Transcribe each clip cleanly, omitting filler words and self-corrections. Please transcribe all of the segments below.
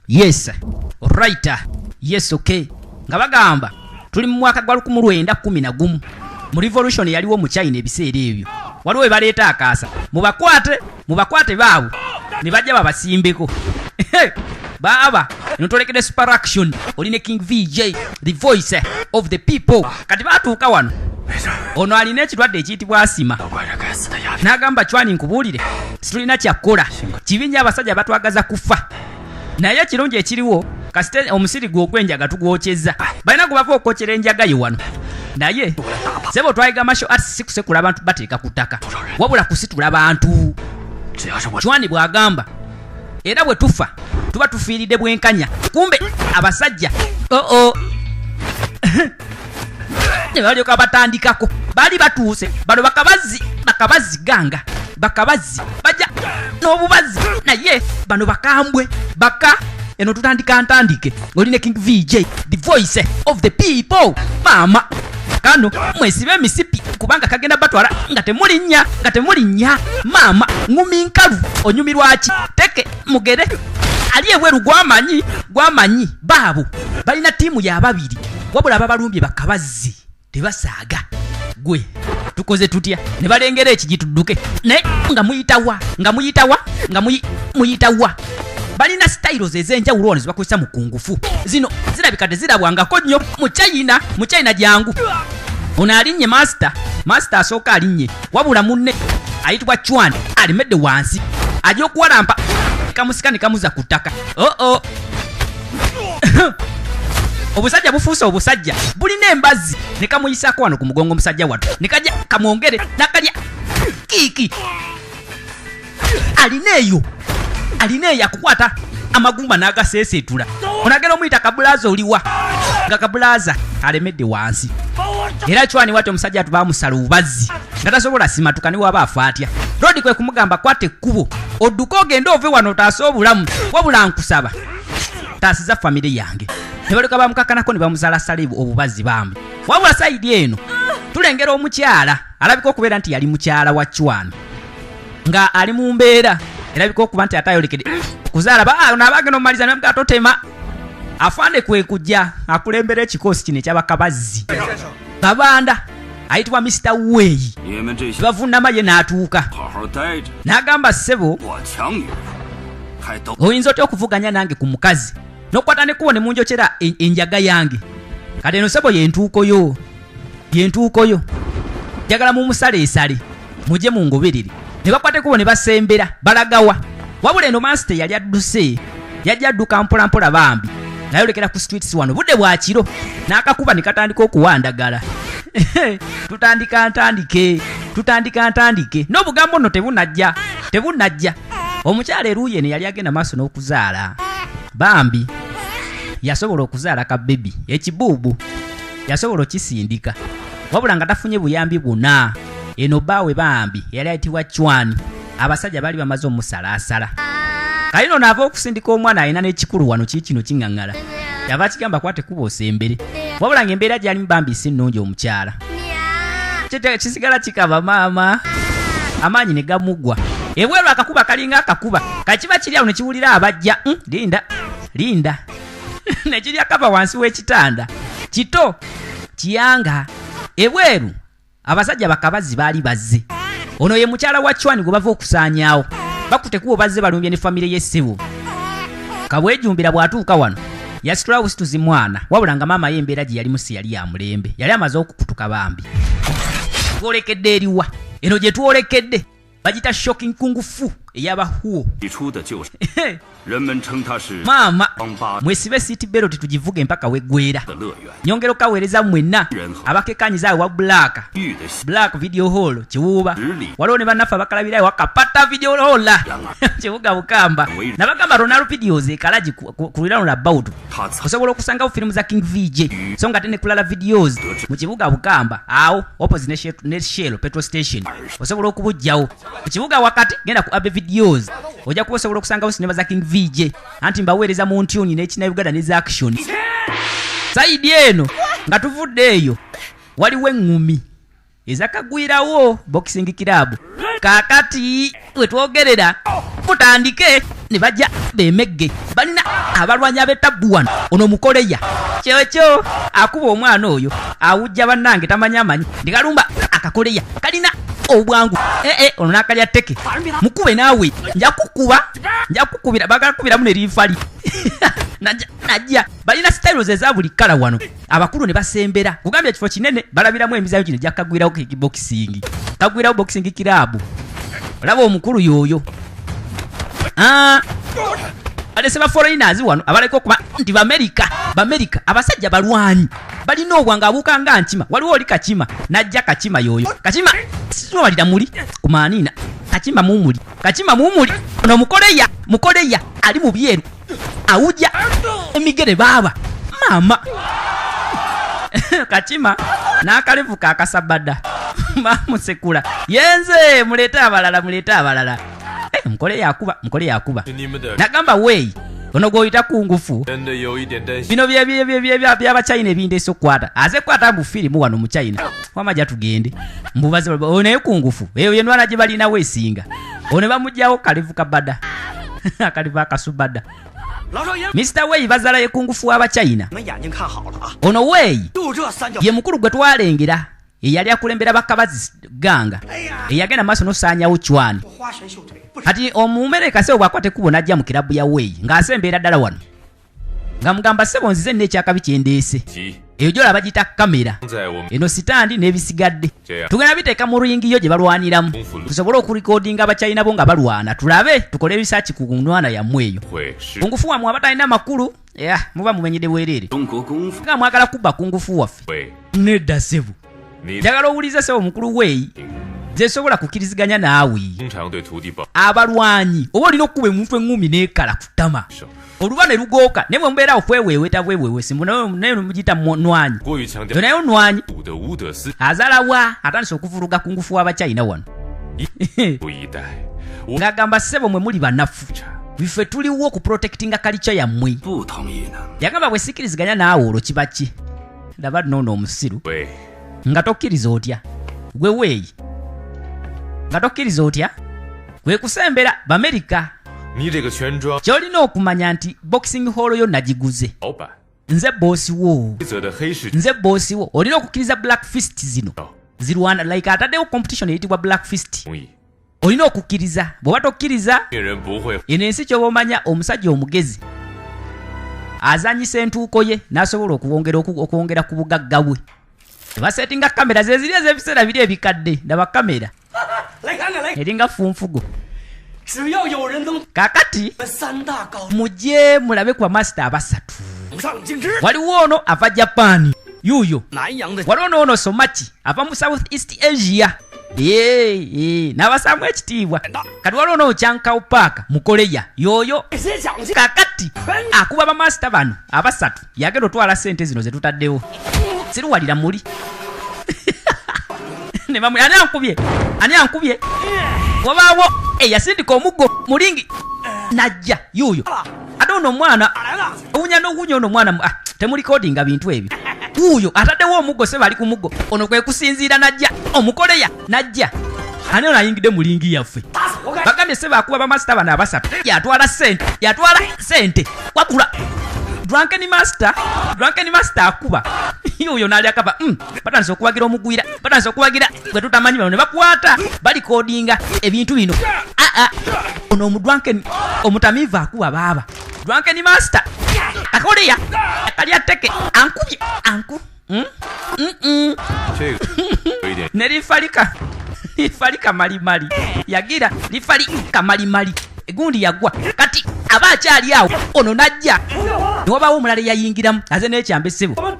Yes. Alright. Yes, okay. Nga bagamba tuli mu mwaka gwa 1911 mu revolution yaliwo mu China ebiseera ebyo. Waliwo baleeta akaasa. Mubakwate baabo. Ne bajja babasimbeko. Baba, notolekede super action. Oline King VJ, the voice of the people. Kati batuuka wano. Ono alina ekirwadde ekiyitibwa asima. N'agamba Chwani nkubuulire. Situlina kyakola. Kibinja abasajja batwagaza kufa. Naye kirungi ekiriwo kasite omusiri gw'ogwenjaga tugwokyeza. Balina gubava okwokera enjaga yo wano. Naye sebo twayiga martial arts si kusekula abantu bateeka ku ttaka. Wabula kusitula abantu. Chwani bw'agamba era bwe tufa tuba tufiiridde bwenkanya. Kumbe abasajja ne balyoka batandikako. Bali batuuse bano bakabazi ganga. Bakabazi bajja n'obubazi naye bano bakambwe baka eno tutandika ntandike. Oline King VJ, the voice of the people. Mama kano mwesibe misipi kubanga kagenda batwala nga temulinnya. Mama ngumi nkalu onyumirwaki teke mugere ali eweru gwamanyi baabo balina tiimu ya babiri wabula ababalumbye bakabazi tebasaaga. Gwe tukoze tutya ne balengera ekigitudduke ne nga muyitawa balina styles ezenjawulo ono zibakozesa mu kungufu. Zino zirabika tezirabwangako nnyo mu China jangu. Ono alinnye master asooka alinnye wabula munne ayitibwa Chwani alimedde wansi ajja okuwalampa kamusika ne kamuza ku ttaka. Obusajja bufuuse obusajja bulina embazi ne kamuyisako wano ku mugongo omusajja wattu ne kajja kamwongere nakalya kiiki. Alina eyo akukwata amagumba n'agaseeseetula. Onagera omuyita kabulaza oliwa nga kabulaza alemedde wansi. Era Chwani wati omusajja atu baamusala obubazzi nga tasobola simatuka ne waba afa atya. Rodi kwe kumugamba kwate ekkubo odduka ogende ove wano otaase obulamu wabula nkusaba taasiza famire yange. Ne balyoka bamukakanako ne bamusalasala obubazzi bambi. Wabula sayidi eno tulengera omukyala alabika okubeera nti yali mukyala wa Chwani nga ali mu mbeera erabika okuba nti atayolekede kuzaala naabagenda omumaliza ne bamugaa totema. Afande kwe kujja akulembera ekikoosi kino ekyabakabazzi babanda ayitibwa Mr. Wei. Bavunama ye n'atuuka n'agamba ssebo oyinza otya okuvuganya nange ku mukazi n'okukwata nekkubo ne munjokyera enjaga yange. Kati eno ssebo yentuukoyo njagala mumusaleesale mujje mungoberere. Ne bakwata ekkubo ne basembera balagawa. Wabula eno master yali adduse yajja adduka mpolampola bambi nayolekera ku streets wano budde bwa kiro n'akakuba ne katandika okuwandagala. Tutandika ntandike n'obugambo nno tebunajja. Omukyala eruuye ne yali agenda maaso n'okuzaala bambi yasobola okuzaala ka bebi ekibuubu yasobola okisindika wabula nga tafunye buyambi buna. Eno baawe bambi yali ayitibwa Chwani abasajja bali bamaze omusalaasala. Kalino naava okusindika omwana alina n'ekikulu wano kino kiŋŋaŋŋala yava kigamba kwate kuba osembere wabula ng'embeera gy'alimu bambi si nnungi omukyala. Kisigala kikaba maama amaanyi ne gamuggwa ebweru akakuba kalinga akakuba kakiba kiri awo ne kiwulira abajja linda ne kirya kava wansi w'ekitanda kito kiyanga ebweru. Abasajja bakabazi baali bazze. Ono ye mukyala wa Chwani gwe bava okusaanyaawo bakute kubo bazze balumbye ne famire y'essebo. Kabwejumbira bw'atuuka wano yasitula busituzi mwana wabula nga maama ye embeera gye yalimu si yali ya mulembe yali amaze okukutuka bambi. Twolekedde eriwa eno gye twolekedde bagita shocking kungufu eyaba HUO. Mama mwesibe seat belt tugivuge mpaka weggwera. Nyongero kaweereza mwenna abakekanyiza wa Black Video Hall Kiwuuba waliwo ne bannafa bakalabirayo wakapata video hall Kibuga Bukamba nabagamba Ronaldo videos ekalaji kulirano la about osobola okusanga filmu za King VJ so nga tene kulala videos mu Kibuga Bukamba awo opposite ne Shell petrol station osobola okubujjawo ku Kibuga wakati genda ku abe videos ojja kusobola okusanga sinema za King VJ anti mbaweereza mu ntuni n'ekina Uganda ne za action. Saidi eno nga tuvudde eyo waliwo eŋŋumi ezakagwirawo boxing club kakati we twogerera mutandike ne bajja bemegge balina abalwanyi ab'etabbu wano ono mukoleya kyokyo akuba omwana oyo awujja bannange tamanyamanyi ndikalumba akakoleya kalina obwangu ono nakalya tteke mukube naawe njakukubira bagakubiramu ne linfali najja balina styles eza buli kala wano abakulu ne basembera kugambya ekifo kinene balabiramu emizaayo kino jakagwirawo kickboxing kagwirawo boxing kirabu olaba omukulu yoyo aleseba foreigners wano abaleka okuba nti bamerica abasajja balwanyi balina obwanga abuuka nga nkima waliwo oli kachima najja kachima yoyo kachima siwalira muli kumanina kachima mumuli ono mukoleya ali mu byeru awujja emigere baba mama kachima n'akalevu kakasabada bamusekula yenze mulete abalala mukoleya akuba nagamba weyi ono gwoyita kungufu bino byabachina ebindeese okukwata aze kukwata mu firimu wano mu China wamajja tugende mbubaze onaye kungufu eyo yenwana gye balinawo esinga ono bamugjawo kalevu kabada akalevu akasubada Mr. Wei bazalaye kungufu w'abachina ono weyi ye mukulu gwe twalengera eyali akulembera bakabazi ganga eyagenda maaso n'osaanyawo chwani ati omumereka sebo bwakwate kubona ajja mu kirabu ya Wei ng'asembeera ddala wano nga mugamba sebo nzize n'ekyakabi kyendeese eyo gy'olaba bagiyita kamera eno sitandi n'ebisigadde tugenda biteeka mu ringiyo gye balwaniramu tusobole okurikoodinga abachina bo nga balwana tulabe tukole ebisaaki ku nwana yammwe eyo kungufu wamwe abatalina makulu muba mumenyede bwereere nga mwagala kubba kungufu waffe nedda sebo njagala owulize sebo mukulu Wei zesobola kukiriziganya naawe abalwanyi oba olina okuba emuntu engumi n'ekala kutama oluba ne lugooka naye bwe mubeera okweweeweta bweweewe simbu naye mugiyita nwanyi naye onwanyi azalawa atandise okuvuluga ku ngufu w'abachina wano ng'agamba ssebo mwe muli banafu bife tuliwo okuprotectinga kalica yammwe yagamba bwe sikiriziganya naawe olwo kiba ki ndaba noono omusiru nga tokkiriza otya gwe Wei nga tokkiriza otya gwe kusembera b'Amerika kyolina okumanya nti boxing hall yo nagiguze nze boosi wo olina okukkiriza black fist zino zirwana like ataddewo competition eyitibwa black fist olina okukkiriza bw'oba tokkiriza eno ensi kyoba omanya omusajja omugezi azanyisa entuuko ye n'asobola okwongera ku bugagga bwe basetinga kamera zeziri ez'ebiseera biri ebikadde ndaba kamera eringa funfugo kakati mujje mulabe kwa master abasatu waliwo ono ava Japan yuyo waliwo ono Somachi ava mu South East Asia n'abasaamu ekitiibwa kati waliwo ono Chankao Park mu Korea yoyo kakati akuba bamaster bano abasatu yagenda otwala sente zino zetutaddewo siruwalira muli ani ankubye wabaawo eyasindika omuggo mulingi najja yuyo ate ono omwana owunya n'owunya ono omwana temuli kodinga bintu ebyo wuyo ataddewo omuggo se bali ku muggo ono kwe kusinziira najja omukoleya najja ani ono ayingidde mulingi yaffe bagambye se bakuba bamasita bano abasatu yatwala sente wakula drunken master akuba yuyo n'alya kaba batandise okuwagira omugwira batandise okuwagira bwe tutamanyi bano ne bakwata balikodinga ebintu bino ono omudrunken omutamiivu akuba baaba drunken master akoleya akalya tteke ankubye ne lifalika malimali yagira lifalika malimali egundi yagwa kati aba akyali awo ono najja niwabaawo omulala eyayingiramu aze n'ekyambe ssebo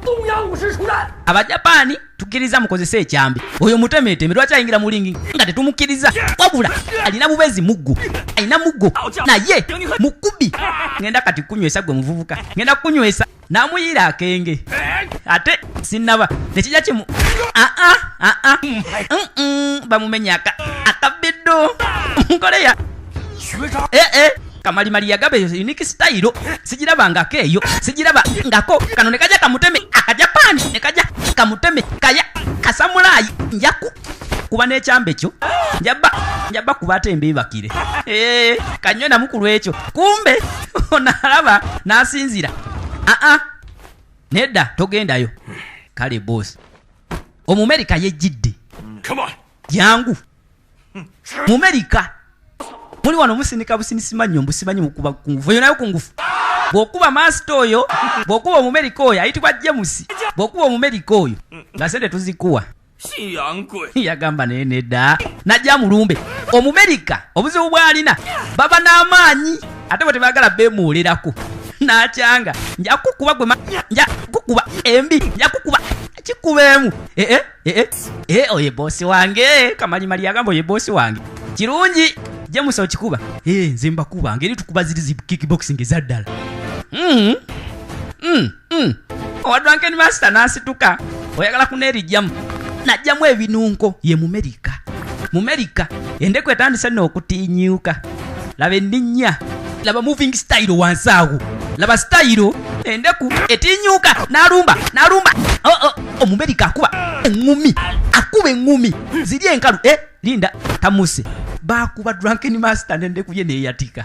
abajapani tukkiriza mukozesa ekyambe oyo mutemeteme lwaki ayingira mulingi nga tetumukkiriza wabula alina bubezi muggo naye mukubi ngenda kati kunywesa gwe muvubuka ngenda kunywesa namuyiira akenge ate sinnaba nekijja kimu bamumenya akabeddo nkoleya kamalimali yagabe unique style sijiraba ngako eyo sijiraba ngako kano nekaja kamuteme akajapani nekaja kamuteme kaya kasamulai njaku kuba n'ekyambe kyo njaba kuba atembe bakire kanywe na mukulu ekyo kumbe onalaba nasinzira. Nedda togendayo. Kale boss. Omumerika yejjidde. Come on. Jangu. Mumerika. Muli wano musinika businisi manyo mbusimanyi mukuba kungufu. Yonayo kungufu. Bwokuba master oyo, bwokuba omumerika oyo ayitibwa James. Bwokuba omumerika oyo nga sente tuzikuwa. Yagamba nedda. Najja mulumbe. Omumerika obuzibu bwalina baba n'amaanyi ate bwe tebagala beemuulerako. Nakyanga nja kukuba gwe nja kukuba embi nja kukuba kikubeemu. Oye bosi wange Kamanyi mali yagamba oye bosi wange kirungi James okikuba. Nze mbakuba ngeri tukuba ziri kickboxing ezaddala. Owadwankeni master nasituka oyagala kunerijjamu najjamu ebinunko ye Mumerika. Mumerika endeku etandise n'okutinyuka. Laba enninnya laba moving style wansaawo. Laba style endeku etinyuka nalumba. Omumerika akuba engumi ziri enkalu. Linda tamuse bakuba drunken master nendeku ye neyatika.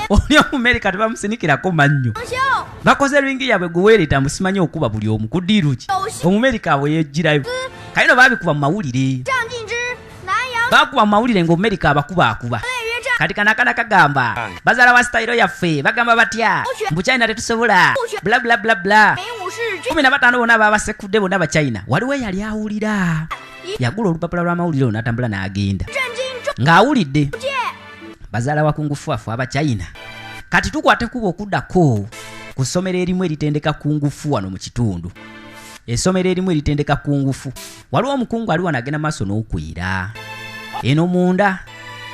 Oli Omumerika tebamusinikirako mannyo. Bakoze ringi yabwe guweereta musimanyi okuba buli omu kudiruki. Omumerika abwe yejjirayo. Kayino babikuba mu mawulire. Bakuba mu mawulire ng'Omumerika abakuba. Kati kanakana kagamba bazala wa style yaffe bagamba batya mbu China tetusobola bla bla bla bla. 15 bonna babasekudde bonna ba China. Waliwo yali awulira. Yagula olupapula lw'amawulire n'atambula n'agenda. Ng'awulidde bazala wa kungufuafu aba China. Kati tukwate kuba okuddako ku ssomero erimu eritendeka kungufu wano mu kitundu. Essomero erimu eritendeka kungufu. Waliwo omukungu ali wano agenda maaso n'okwera. Eno munda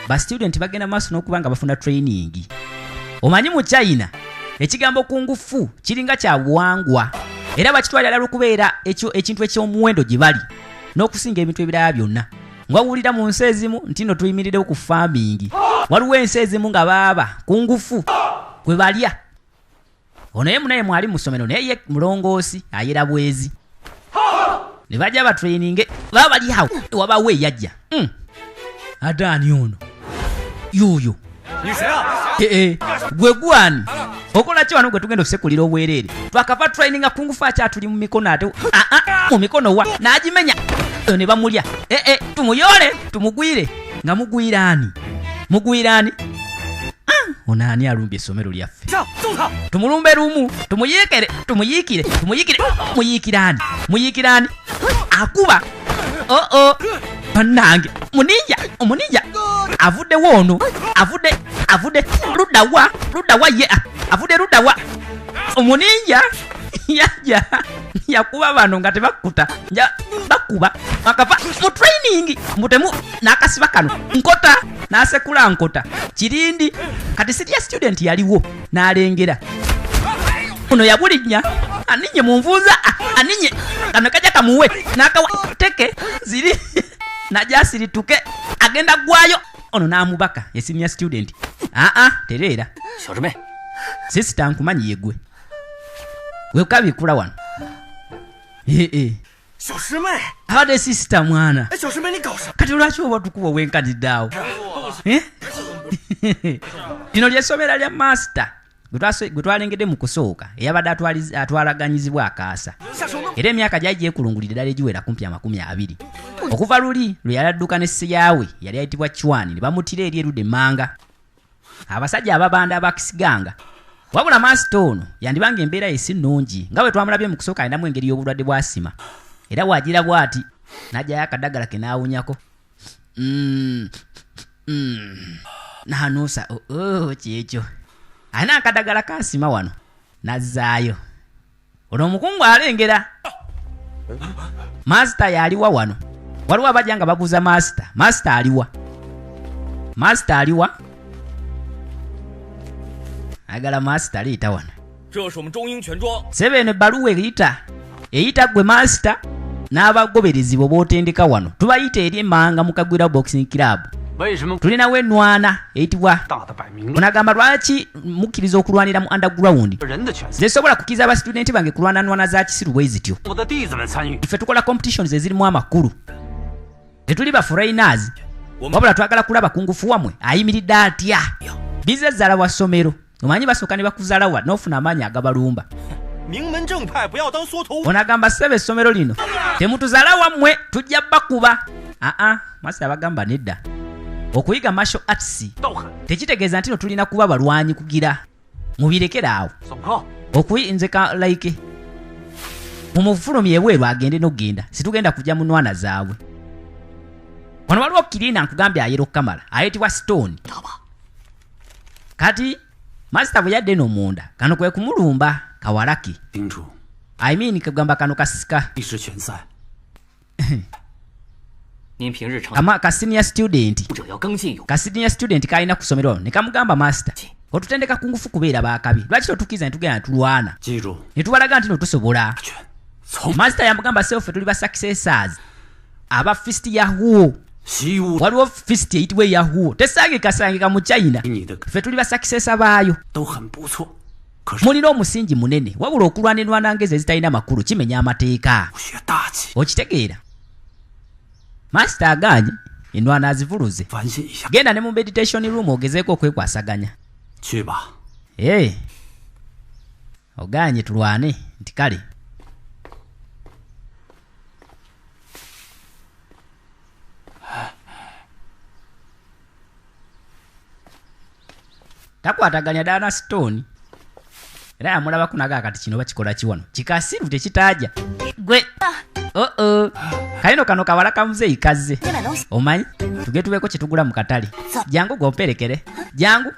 ba student bagenda maaso n'okubanga bafuna training. Omanyi mu China ekigambo kungufu kiringa kya buwangwa era bakitwalira lukubeera ekintu eky'omuwendo gye bali n'okusinga ebintu ebirala byonna. Ngawulira mu nsi ezimu nti no tuyimirirewo ku farming. Waliwo ensi ezimu nga baaba kungufu kwe balya. Ono ye munaye mwali mu ssomero naye ye mulongoosi ayera bwezi. Ne bajja ba training baba bali awo wabawo eyajja. Ate ani ono? Yuyo. Gwe gwani? Okola ki wano gwe tugenda okusekulira obwereere? Twakava training kungufu akyatuli mu mikono ate mu mikono wa n'agimenya. Ne bamulya. Tumuyole tumugwire. Nga mugwirani? Mugwirani? Ono ani alumbye essomero lyaffe? Tumulumbe lumu, tumuyikire. Muyikirani? Akuba. Bannange, omuninja. Avudde wono. Avudde. Ludda wa ye. Avudde ludda wa. Omuninja. Yajja. Yakuba bano nga tebakuta. Bakuba. Bakava mu training. Mutemu n'akasiba kano. Nkota. N'asekula nkota. Kirindi. Kati siriya student yaliwo. N'alengera. Ono yabulinya. Aninye munvuuza. Aninye. Kano kajja kamuwe. N'akawa. Teke. Ziri. Najasirituke. Agenda gwayo. Ono n'amubaka. Ye senior student. Tereera. Shorme. Sister nkumanyi yegwe. Wekabikula wano. Abadde sister mwana. Kati lwaki oba tukuba wenkaniddeawo? Lino ly'essomero lya master gwe twalengedde mu kusooka eyabadde atwalaganyizibwa akaasa. Era emyaka gyali gyekulungulidde ddala egiwera kumpi 20. Okuva luli lwe yaladduka n'essi yaawe yali ayitibwa Chwani ne bamutira eri erudde Manga. Abasajja ababanda abakisiganga. Wabula master ono yandibanga embeera esi nnungi nga bwe twamulabye mu kusooka alinamu engeri y'obulwadde bwa asima. Era wagira bw'ati n'ajjayo akadagala ke n'awunyako. N'anuusa kyekyo. Alina akadagala ka asima wano n'azzaayo. Ono omukungu alengera. Master yaliwa wano. Waliwo abajja nga babuuza master. Master aliwa? Agala master liita wano. Sebe ne baluwa eyita gwe master n'abagoberezi bootendeka wano. Tubayita eri Emmanga mu Kagwira Boxing Club. Tulinawo ennwana eyitibwa. Onagamba lwaki mukkiriza okulwanira mu underground? Zesobola kukkiriza aba student bange kulwana nnwana za kisiru bwe zityo. Ife tukola competitions ezirimu amakulu. Tetuli ba foreigners. Wabula twagala kulaba kungufu wamwe ayimiridde atya. bize zala wa somero omanyi basooka ne bakuzala wa n'ofuna amaanyi agabalumba onagamba sebe essomero lino temutuzala wammwe tujja bakuba Master abagamba nedda okuyiga martial arts tekitegeeza nti no tulina kuba balwanyi kugira mubirekera awo okuyinzeka like mumufulumye ebweru agende n'ogenda situgenda kujja munwana zaabwe wano waliwo kirina nkugambye ayero kamala ayitibwa Stone kati Master bwe yadde n'omunda kano kwe kumulumba kawalaki I mean kagamba kano kasika ama ka senior student kalina kusomero ne kamugamba Master otutendeka kungufu kubeera bakabi lwaki totukiza netugenda tulwana netubalaga nti no tusobola Master yamugamba self tuli ba successors aba fist ya HUO waliwo fist eyitibwa ya HUO tesangika mu China ffe tuli ba successor baayo mulina omusingi munene wabula okulwana enwana ngeze zitalina makulu kimenya amateeka okitegeera Master aganye enwana azivuluze genda ne mu meditation room ogezeeko okwekwasaganya oganye tulwane nti kale takwataganya Dana Stone era yamulaba kunaga kati kino bakikola kiwano kikasiru tekitaaja gwe kalino kano kawala kamuzeeyi kazze omanyi tugetubeeko kyetugula mu katale jangu gomperekere jangu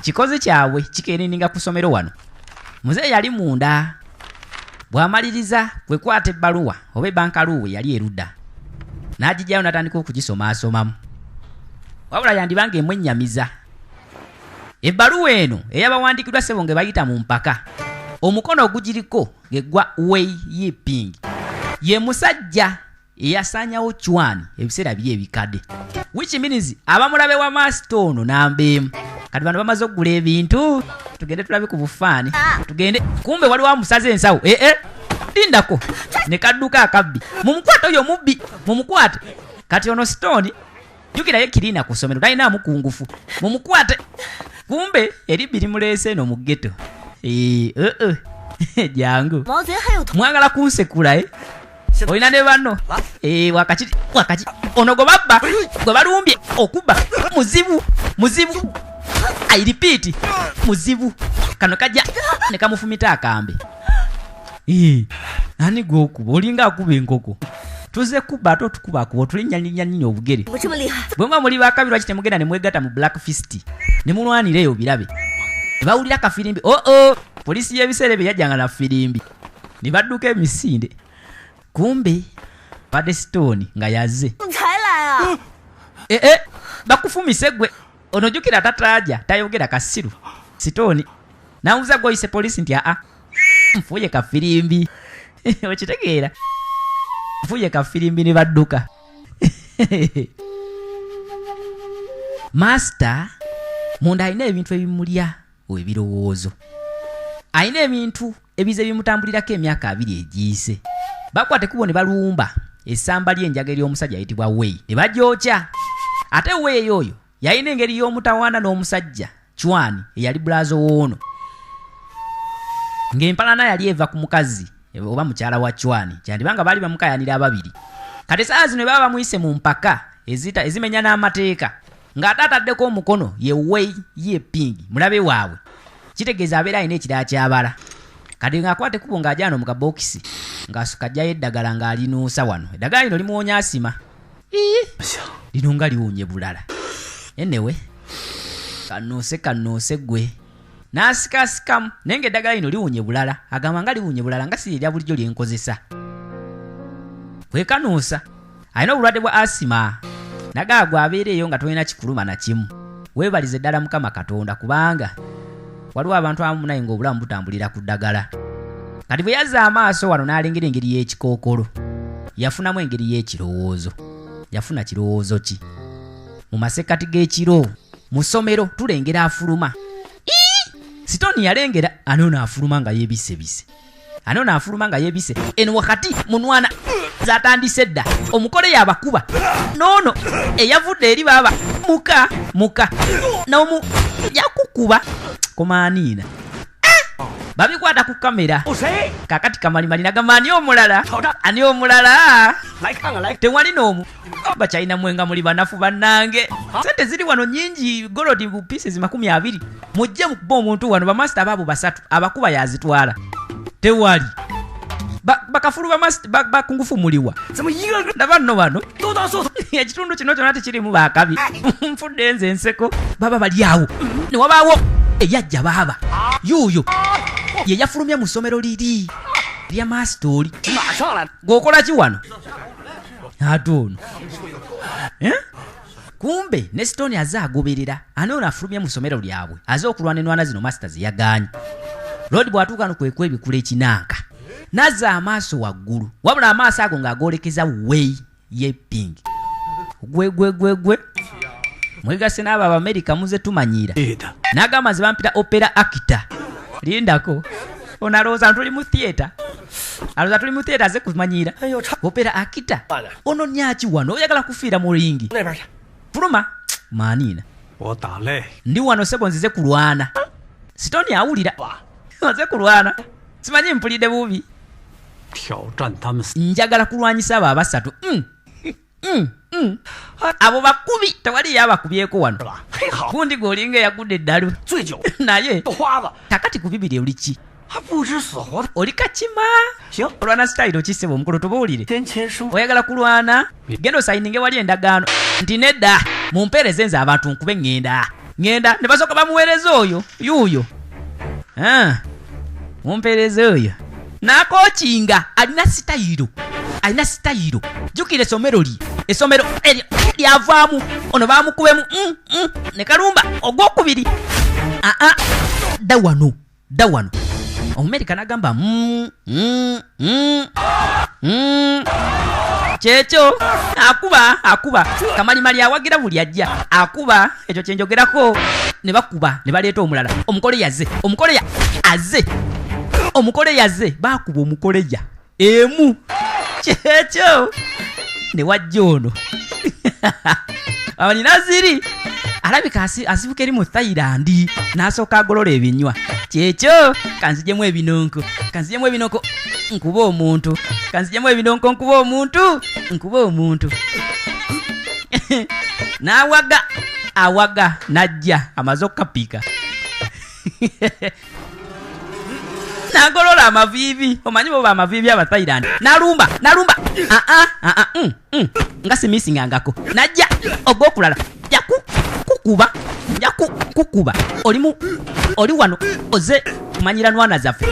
kikoze kyabwe kikenininga kusomero wano muzeeyi yali munda bw'amaliriza kwekwata ebbaluwa oba ebankaluwe yali erudda n'agijjayo n'atandika okugisomaasomamu wabula yandibanga emwennyamiza ebbaluwa eno eyabawandikiddwa ssebo nge bayita mu mpaka omukono ogugiriko gegwa Wei Yiping ye musajja eyasaanyawo Chuan ebiseera biri ebikadde which means abamulabe wa Master ono nambeemu kati bano bamaze okugula ebintu tugende tulabe ku bufaani tugende kumbe waliwo amusaze ensawo lindako ne kadduka akabbi mumukwate oyo mubbi mumukwate kati ono Stone jukirayo kirina ku ssomero talina amukungufu mumukwate kumbe eribbi limuleese eno mu ghetto jangu mwagala kunsekula olina ne banno wakati ono gwe babba gwe balumbye okubba muzibu I repeat muzibu kano kajja ne kamufumita akambe ani gwe okuba olinga akuba enkoko tuze kuba ate otukuba akuba otulinnyanyinnyanyinya obugere bwe mwa muli bakabiri lwaki temugenda ne mwegatta mu Black Fist ne mulwanireyo birabe ne bawulira kafirimbi polisi y'ebiseera ebyo yajjanga na firimbi ne badduka emisinde kumbe badde Stone nga yazze bakufumise gwe onojukira tataaja tayogera kasiru Stone nawuza goyise polisi nti nfuye kafirimbi okitegeera nfuye kafirimbi ne badduka Master munda alina ebintu ebimulya ebirowoozo alina ebintu ebize bimutambulirako emyaka 2 egiyise bakwate kubo ne balumba essamba ly'enjaga ery'omusajja ayitibwa Wei ne bagyokya ate Wei oyo yalina engeri y'omutawaana n'omusajja Chuan eyali bulazo woono ng'empalana yali eva ku mukazi oba mukyala wa Chuan kyandibanga baali bamukayanira ababiri kati saa zino baba bamuyise mu mpaka ezimenya n'amateeka ng'ate ataddeko omukono ye Wei Yiping mulabe waabwe kitegeeza abeera alina ekirala kyabala kati ng'akwate kubo ng'ajyano mu kabokisi ng'asukajjayo eddagala ng'alinuusa wano eddagala lino limuwonya asima lino nga liwonye bulala enewe kanoose gwe n'asikasikamu naye ng'eddagala lino liwonye bulala agamba nga liwonye bulala nga si erya bulijjo lyenkozesa kwekanuusa alina obulwadde bwa asima nagaagwe abeereeyo nga tolina kikuluma na kimu weebalize ddala Mukama Katonda kubanga waliwo abantu abamu naye ng'obulamu butambulira ku ddagala kati bwe yazza amaaso wano n'alengera engeri y'ekikookolo yafunamu engeri y'ekirowoozo yafuna kirowoozo ki mu masekkati g'ekiro mu ssomero tulengera afuluma Stone yalengera anoona afuluma nga yeebisebise eno wakati munwana zatandise dda omukole yabakuba noono eyavudde eri baaba muka n'omu yakukuba kukuba komanina babikwata ku kamera kakati kamalimali nagamba ani omulala tewali n'omu bakyalina mwenga muli banafu bannange sente ziri wano nyingi golodi pieces 20 mujje mukuba omuntu wano bamasita baabo 3 abakuba yazitwala tewali bakafulu bakungufu muliwa nabanno bano ekitundu kino kyonna tekirimu bakabi nfudde nze enseko baba bali awo ne wabaawo eyajja baaba yuuyo ye yafulumya mu ssomero liri lya mastori g'okola ki wano ate ono kumbe ne Stone aze agoberera ani ono afulumya mu ssomero lyabwe aze okulwana enwana zino masters yaganye lodi bw'atuuka no kwekwa ebikula ekinanka nazza amaaso waggulu wabula amaaso ago ng'agoolekeza wei ye pingi gwe mwegase n'abo Abamerika muze tumanyira n'agamba nze bampita opera actor lindako ono alowooza tuli mu theatre aze kumanyira opera actor ono nyaki wano oyagala kufiira mu ringi fuluma manina ndi wano sebo nzize kulwana Stone awulira nze kulwana simanyi mpulidde bubi njagala kulwanyisa abo abasatu abo bakubi tewali yabakubyeko wano gundi gwolinga eyagudde eddalu naye kakati ku bibiri oli ki oli kakima olwana sitayiro kisebo omukolo tubawulire oyagala kulwana genda osayininge wali endagaano nti nedda mumpeereze nze abantu nkube ŋŋenda ne basooka bamuweereza oyo yuuyo mumpeereze oyo n'akookinga alina sitayiro jjukira essomero lyavaamu ono baamukubemu ne kalumba ogwokubiri dda wano Omumerika n'agamba kyekyo akuba kamalimali awagira buli ajja akuba ekyo kyenjogerako ne bakuba ne baleeta omulala omukole yaze bakuba omukoleya emu kyekyo ne wajja ono abaninaziri alabika asibuka eri mu Thailand n'asooka agolola ebinywa kyekyo kanzijemu ebinonko nkuba omuntu n'awaga najja amaze okukapika n'agolola amaviivi omanyi boba amaviivi aba Thailand n'alumba nga simisingangako najja ogw'okulala kukuba oli wano oze kumanyira nwana zaffe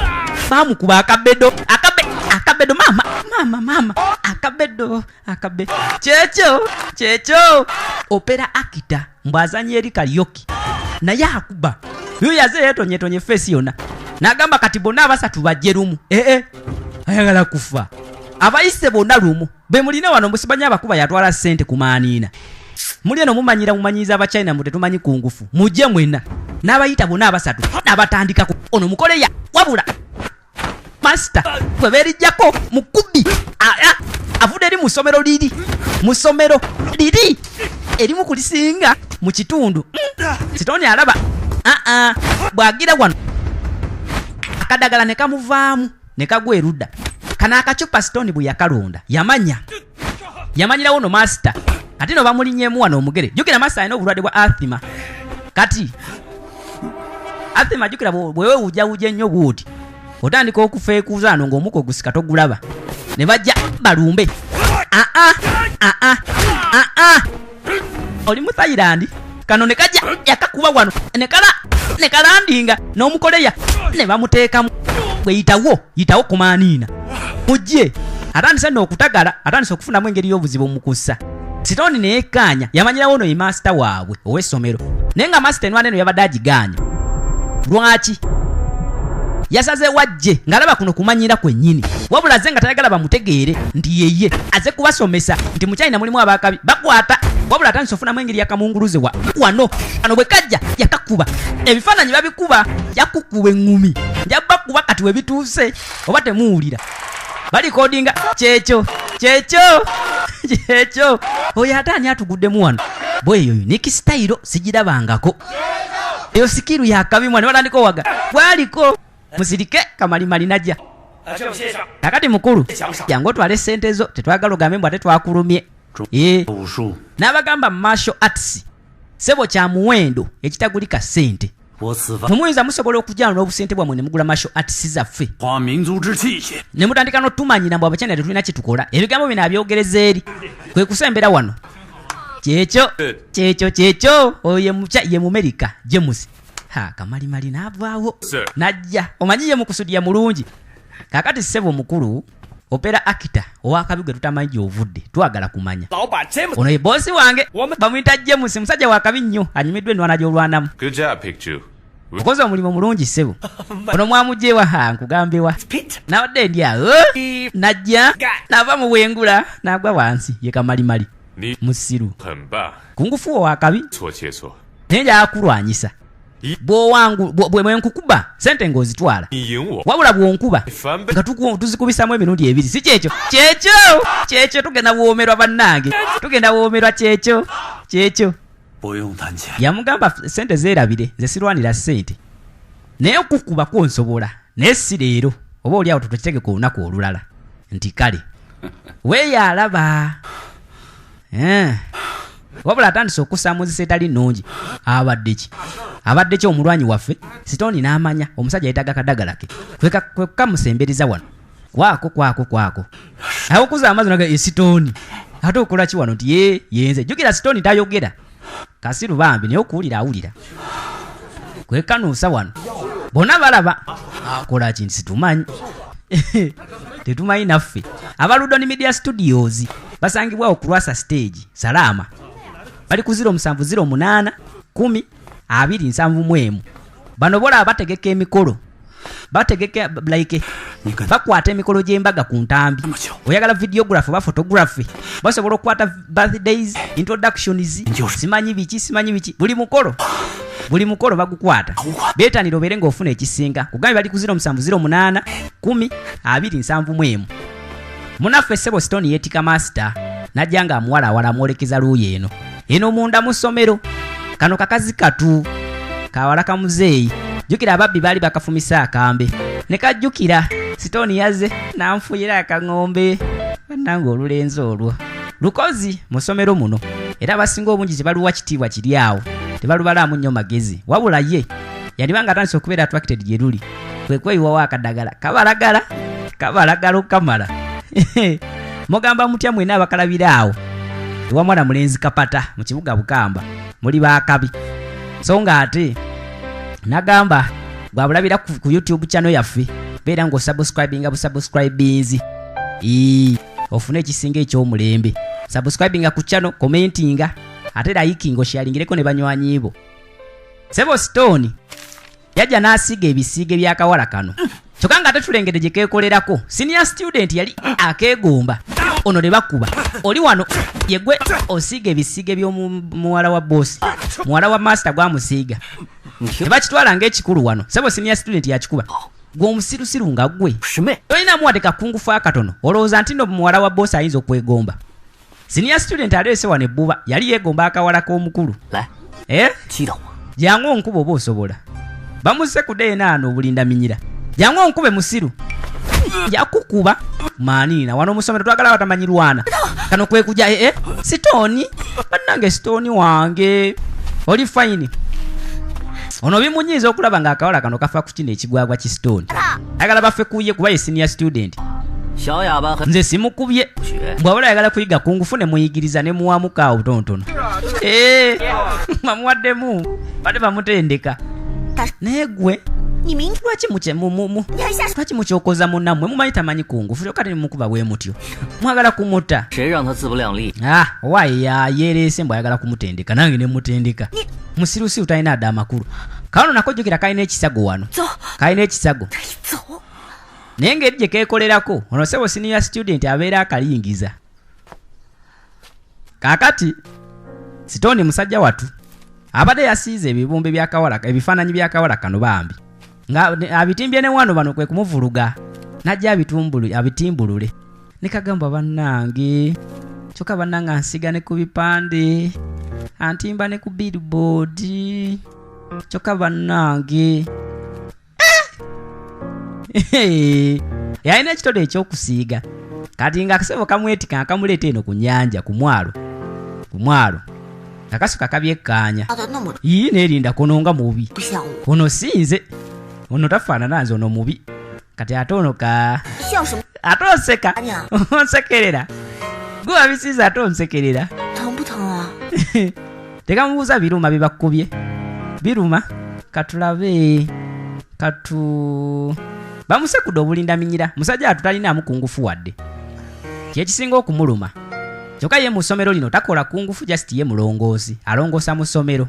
baamukuba akabedo mama akabedo kyekyo opera actor mbwazanye eri Karaoke naye akuba yo yaze yetonyetonye face yonna n'agamba kati bonna abasatu bajje lumu ayagala kufa abayise bonna lumu be mulina wano musibanya abakuba yatwala ssente ku maaniina muli eno mumanyiza abachina mutetumanyi kungufu mujje mwenna n'abayita bonna abasatu n'abatandikako ono mukoleya wabula master bwe berijjako mukubi avudde eri mu ssomero liri erimu kulisinga mu kitundu Stone alaba bwagira wano akadagala ne kamuvaamu ne kagwa erudda kana akacupa Stone bwe yakalonda yamanyirawo no master ate no bamulinyemu wano omugere jukira master alina obulwadde bwa asthma kati asthma jukira bwewe wujja ennyo bwoti otandika okufeekuuza ano ng'omuko gusika togulaba ne bajja balumbe oli mu Thailand kano ne kajja yakakuba wano ne kalandinga n'omukoleya ne bamuteekamu bwe yitawo kumaaniina mujje atandise n'okutagala atandise okufunamu engeri y'obuzibu omukussa Stone ne yekkaanya yamanyirawo ono ye master waabwe ow'essomero naye nga master enwana eno yabadde agiganya lwaki yasaze wajje ng'alaba kuno kumanyira kwennyini wabula aze nga tayagala bamutegeere nti yeye aze kubasomesa nti mu China mulimu abakabi bakwata wabula atandise ofunamu engeri yakamunguluze wano bwe kajja yakakuba ebifaananyi babikuba yakukuba eŋŋumi njabakuba kati we bituuse oba temuwulira balikodinga kyekyo oyo ate ani atuguddemu wano bweyo unique style sigirabangako eyo sikiru yakabimwa ne batandika owaga bwaliko musirike kamalimali najja kakati mukulu jangu otwale sente zo tetwagala ogambe mbwa tetwakulumye n'abagamba martial arts sebo kya muwendo ekitagulika sente temuyinza musobola okujjana n'obusente bwammwe ne mugula martial arts zaffe ne mutandika n'otumanyina mbw abakyana tetulina kye tukola ebigambo bino abyogereza eri kwe kusembera wano kyekyo oyo ye mumerika James kamalimali n'avaawo najja omanyi ye mukusudya mulungi kakati ssebo mukulu opera akita owakabi gwe tutamanyi gy'ovudde twagala kumanya ono ye boosi wange bamuyita James musajja wakabi nnyo anyumiddwa enwana gy'olwanamu okoze omulimu mulungi ssebo ono mwamugyewa nkugambewa nawadde ndi awo najja nava mu bwengula n'agwa wansi ye kamalimali musiru kungufu owakabi naye njakulwanyisa bwenkukuba sente ng'ozitwala wabula bwonkuba nga tuzikubisamu emirundi ebiri si kyekyo tugenda bwomerwa bannange tugenda bwomerwa kyekyo yamugamba sente zeerabire nze sirwanira sente naye okukuba kwonsobola naye si leero oba oli awo tutetegeka olunaku olulala nti kale weeyalaba wabula atandise okusamuzisa etali nnungi abadde ki omulwanyi waffe Sitoni n'amanya omusajja yetaga kadagalake kwe kukamusembereza wano kwako awo okuza amaazi naga Sitoni ate okola ki wano nti yenze jjukira Sitoni tayogera kasiru bambi naye okuwulira awulira kwe kanuusa wano bonna balaba akola ki nti situmanyi tetumanyi naffe abaludoni media studios basangibwawo ku Lwasa stage Salama bali ku 0708 10 271 bano bola bategeka emikolo bategeka like bakwata emikolo gy'embaga ku ntambi oyagala videography ba photography basobola okukwata birthdays introductions simanyi biki buli mukolo bagukwata beetanira obeere ng'ofuna ekisinga kugambe bali ku 0708 10 271 munaffe ssebo Sitoni yeetika master najja nga amuwala awala amwolekeza luuyi eno munda mu ssomero kano kakazi katu kawala kamuzeeyi jjukira ababbi baali bakafumisa akambe ne kajjukira Sitoni yazze n'anfuyira akaŋŋombe bannange olulenzi olwo lukozi mu ssomero muno era abasinga obungi tebaluwa kitiibwa kiri awo tebalubalaamu nnyo magezi wabula ye yandibanga atandise okubeera attracted gye luli kwe kweyiwawo akadagala kabalagala okamala mugamba mutya mwena abakalabira awo ewa mwana mulenzi Kapata mu kibuga Bukamba muli baakabi so nga ate nagamba gwabulabira ku YouTube channel yaffe beera ng'osubscribinga busubscribinzi ofune ekisinga eky'omulembe subscribinga ku channel commentinga ate likinga osharingireko ne banywanyibo ssebo Sitoni yajja n'asiga ebisiige by'akawala kano kyokka nga tetulengedde gye keekolerako senior student yali akeegomba ono ne bakuba oli wano yegwe osiiga ebisiige by'omuwala wa bosi muwala wa master gwamusiiga tebakitwala ng'ekikulu wano ssebo senior student yakikuba gw'omusirusiru nga ggwe tolina muwadeka kungufu akatono olowooza nti no muwala wa bosi ayinza okwegomba senior student aleese wano ebbuba yali yeegomba akawala k'omukulu jangu onkuba oba osobola bamusse ku deenaano obulinda minyira jangu onkube musiru yakukuba manina wano omusomero twagala batamanyirwana kano kwe kujja Sitoni bannange Sitoni wange oli fine ono bimunyiiza okulaba ng'akawala kano kafa ku kino ekigwagwa ki Sitoni ayagala baffe kuye kuba ye senior student nze simukubye mbwabula ayagala kuyiga kungufu ne muyigiriza ne muwamuka obutonotono bamuwaddemu bate bamutendeka naye gwe lwaki mukyokoza munnammwe mumanyi tamanyi kungufu kyokka temukuba bwe mutyo mwagala kumutta owaye yereese mbw ayagala kumutendeka nange ne mutendeka musirusiru talina adde amakulu kano nako jjukira kalina ekisago wano kalina ekisago naye ngeri gye keekolerako ono ssebo senior student abeera akalingiza kaakati Sitoni musajja watu abadde yasiize ebibumbe by'akawala ebifaananyi by'akawala kano bambi nga abitimbye ne wano bano kwe kumuvuluga najja abitimbulule ne kagamba bannange kyokka bannange ansiga ne ku bipande antimba ne ku billboard kyokka bannange yalina ekitole ekyokusiiga kati nga akasebo kamwetika akamuleeta eno ku nnyanja ku mwalo akasuka kabyekkaanya yii neerinda kono nga mubi ono sinze ono tafaanana nze ono mubi kati ate ono ate onseka onsekerera gwe wabisiiza ate onsekerera tekamubuuza biruma bye bakubye biruma katulabe bamusekudde obulinda minyira musajja atutalinamu kungufu wadde kyekisinga okumuluma kyokka ye mu ssomero lino takola kungufu just ye mulongoosi alongoosa mu ssomero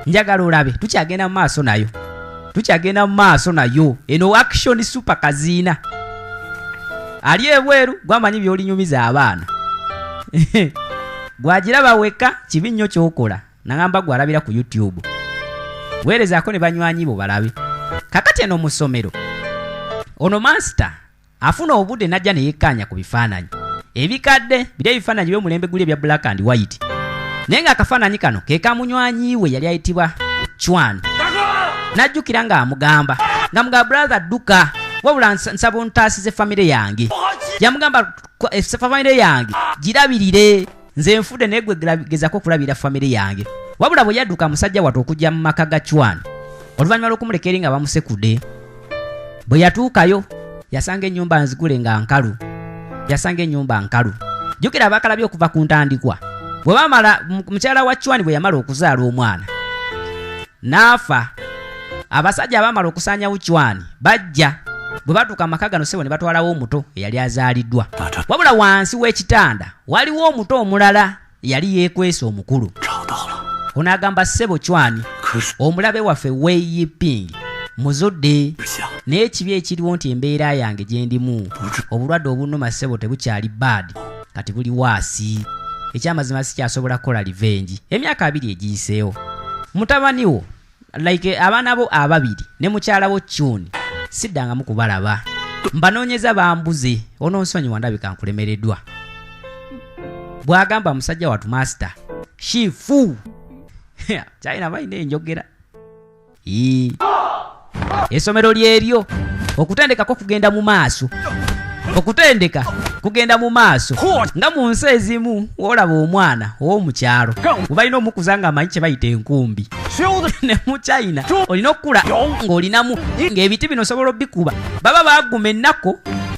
njagala olabe tukyagenda mu maaso nayo eno action super kaziina ali ebweru gwamanyi byolinyumiza abaana gwagiraba wekka kibi nnyo kyokola nagamba gwalabira ku YouTube weerezaako ne banywanyi bo balabe kakati eno mu ssomero ono master afuna obudde najja ne yekkaanya ku bifaananyi ebikadde biri ebifaananyi by'omulembe guli ebya black and white naye nga akafaananyi kano ke kamunywanyi we yali ayitibwa Chwan najjukira ng'amugamba brother dduka wabula nsaba ontaasize famire yange yamugamba famire yange girabirire nze nfudde naye gwe gezako okulabira famire yange wabula bwe yadduka musajja wattu okujja mu maka ga Chwan oluvannyuma lw'okumuleka eri nga bamusekudde bwe yatuukayo yasanga ennyumba nzigule nga nkalu jjukira abakalabye okuva ku ntandikwa bwe bamala mukyala wa Chwan bwe yamala okuzaala omwana n'afa abasajja abamala okusaanyawo Chwan bajja bwe batuuka amaka gano sebo ne batwalawo omuto eyali azaaliddwa wabula wansi w'ekitanda waliwo omuto omulala yali yeekwese omukulu ono agamba ssebo Chwan omulabe waffe weeyipingi muzudde naye ekibi ekiriwo nti embeera yange gye ndimu obulwadde obunnuma ssebo tebukyali bad kati buli waasi ekyamazima sikyasobola kukola livengi emyaka 2 egiyiseewo mutabani wo like abaana bo ababiri ne mukyala wo Chun siddangamu kubalaba mbanoonyeza bambuze ononsonyiwa ndabika nkulemereddwa bw'agamba musajja wattu master shifu China balina enjogera essomero lyeryo okutendekako kugenda mu maaso nga mu nsi ezimu olaba omwana ow'omukyalo obalina omukuza nga amanyi kye bayita enkumbi ne mu China olina okukula ng'olinamu ng'ebiti bino osobola obikuba baba baaguma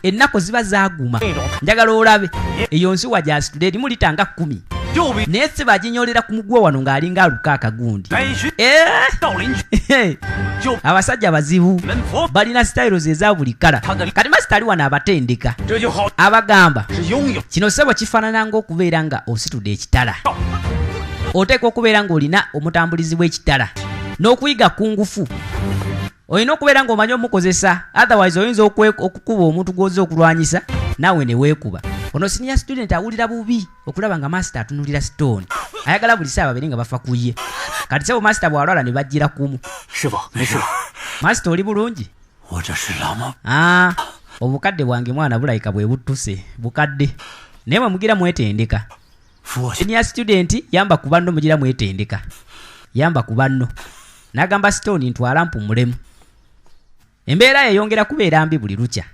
ennako ziba zaaguma njagala olabe eyo nsi wajasitude erimu litanga 10 naye se baginyolera ku mugwa wano ng'alinga aluka akagundi abasajja bazibu balina styles eza buli kala kati masita ali wano abatendeka abagamba kino ssebo kifaanana ng'okubeera nga ositudde ekitala oteekwa okubeera ng'olina omutambulizi w'ekitala n'okuyiga kungufu olina okubeera ng'omanyi omukozesa otherwise oyinza okukuba omuntu gw'ozza okulwanyisa naawe ne weekuba ono senior student awulira bubi okulaba nga master atunulira stone ayagala buli saa babiri nga bafa ku ye kati sebo master bw'alwala ne bajjira kumu master oli bulungi obukadde bwange mwana bulayika bwe buttuse bukadde naye mwe mugira mwetendeka senior student yamba ku banno mugira mwetendeka yamba ku banno n'agamba stone ntwala mpumulemu embeera yeyongera kubeera mbi buli lukya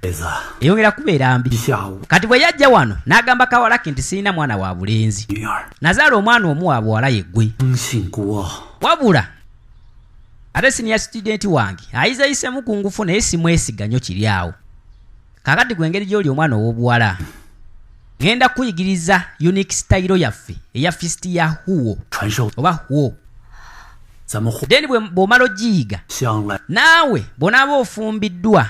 kati bwe yajja wano n'agamba kawalaki nti sirina mwana wa bulenzi nazaala omwana omu wa buwala yeggwe wabula ate senior student wange ayizayisemu ku ngufu naye simwesiga nnyo kiri awo kakati gwengeri gy'oli omwana ow'obuwala ngenda kuyigiriza unique style yaffe eya fist ya HUO oba HUO then bw'omala ogiyiga naawe bw'onaaba ofumbiddwa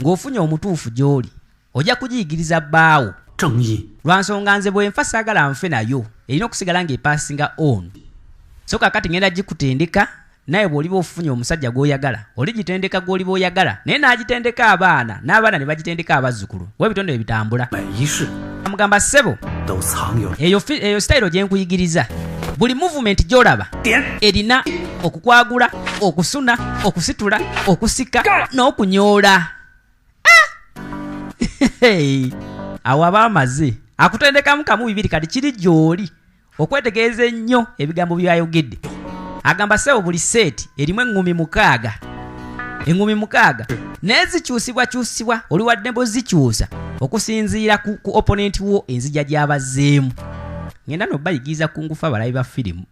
ng'ofunye omutuufu gy'oli ojja kugiyigiriza bbaawo lwa nsonga nze bwe nfa saagala nfe nayo erina okusigala ng'epaasinga on so kakati ngenda gikutendeka naye bw'oliba ofunye omusajja gw'oyagala oligitendeka gw'oliba oyagala naye n'agitendeka abaana n'abaana ne bagitendeka abazzukulu w'ebitonde ebitambula amugamba ssebo eyo style gye nkuyigiriza buli movement gy'olaba erina okukwagula okusuna okusitula okusika n'okunyoola awo aba amaze akutendekamu kamu bibiri kati kiri gy'oli okwetegereza ennyo ebigambo by'ayogedde agamba sewo buli set erimu engumi mukaaga. Engumi mukaaga nezikyusibwa oli wadde bozikyusa okusinziira ku opponent wo enzija gy'abazeemu. Ngenda no bayigiriza kungufu abalabi ba firimu.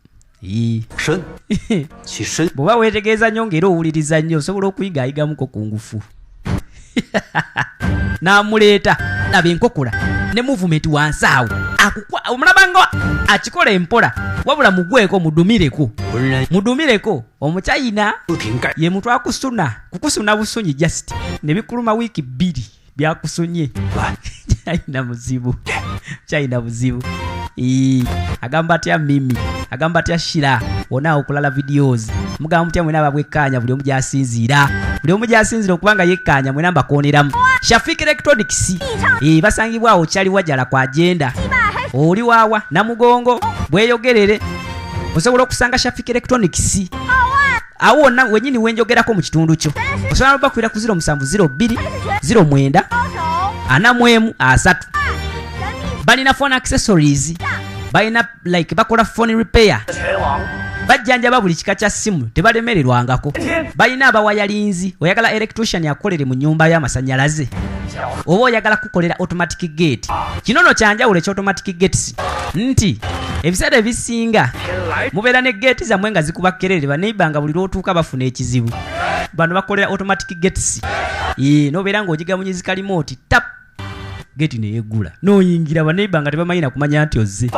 Bw'oba weetegeeza nnyo ng'era owuliriza nnyo osobola okuyigayigamuko kungufu. N'amuleeta laba enkokola ne movement wansi awo omulabanga akikola empola wabula mugweko mudumireko omuchayina ye mutwe akusuna kukusuna busunyi just ne bikuluma wiiki 2 byakusunye. Chayina buzibu agamba atya Mimi agamba atya Shira wona okulala videos mugamba mutya mwena babwekanya buli omu gyasinzira okubanga yekkanya mwena mbakoneramu. Shafik Electronics basangibwa awo kyali wajala kwa agenda oli wawa Namugongo bweyogerere osobola okusanga Shafik Electronics awo na wenyini wenjogerako mu kitundu kyo. Osobola bakwira ku 0702 09 43. Balina phone accessories, balina like bakola phone repair, bajjanjaba buli kika kya simu tebalemererwangako. Balina abawayalinzi oyagala electrician yakolere mu nyumba y'amasanyalaze oba oyagala kukolera automatic gate. Kinono kyanjawulo ekya automatic gates nti ebiseera ebisinga mubeera ne gate zammwe nga zikuba kerere baneibanga buli lwotuuka bafuna ekizibu. Bano bakolera automatic gates nobeera ng'ogigamunyizika remote tap gate neegula noyingira baneibanga tebamanyina kumanya nti ozze.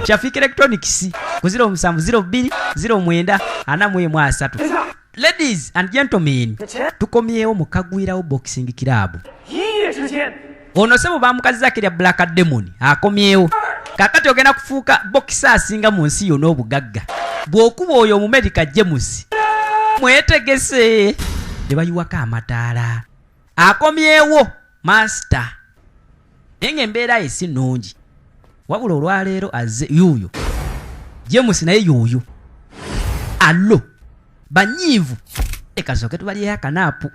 Shafik Electronics ku 0702 09 43. Ladies and gentlemen, tukomyewo mu Kagwirawo Boxing Club. Ono sebo bamukaziza kirya Black Demon akomyewo. Kakati ogenda kufuuka boxer asinga mu nsi yo n'obugagga. Bw'okuba oyo omumedika James mwetegese ne bayiwaka amataala. Akomyewo master. Nenge embeera esi nnungi. Wabula olwaleero azze yuuyo James naye yuuyo allo banyiivu ekasooke tubalyeyo akanaapu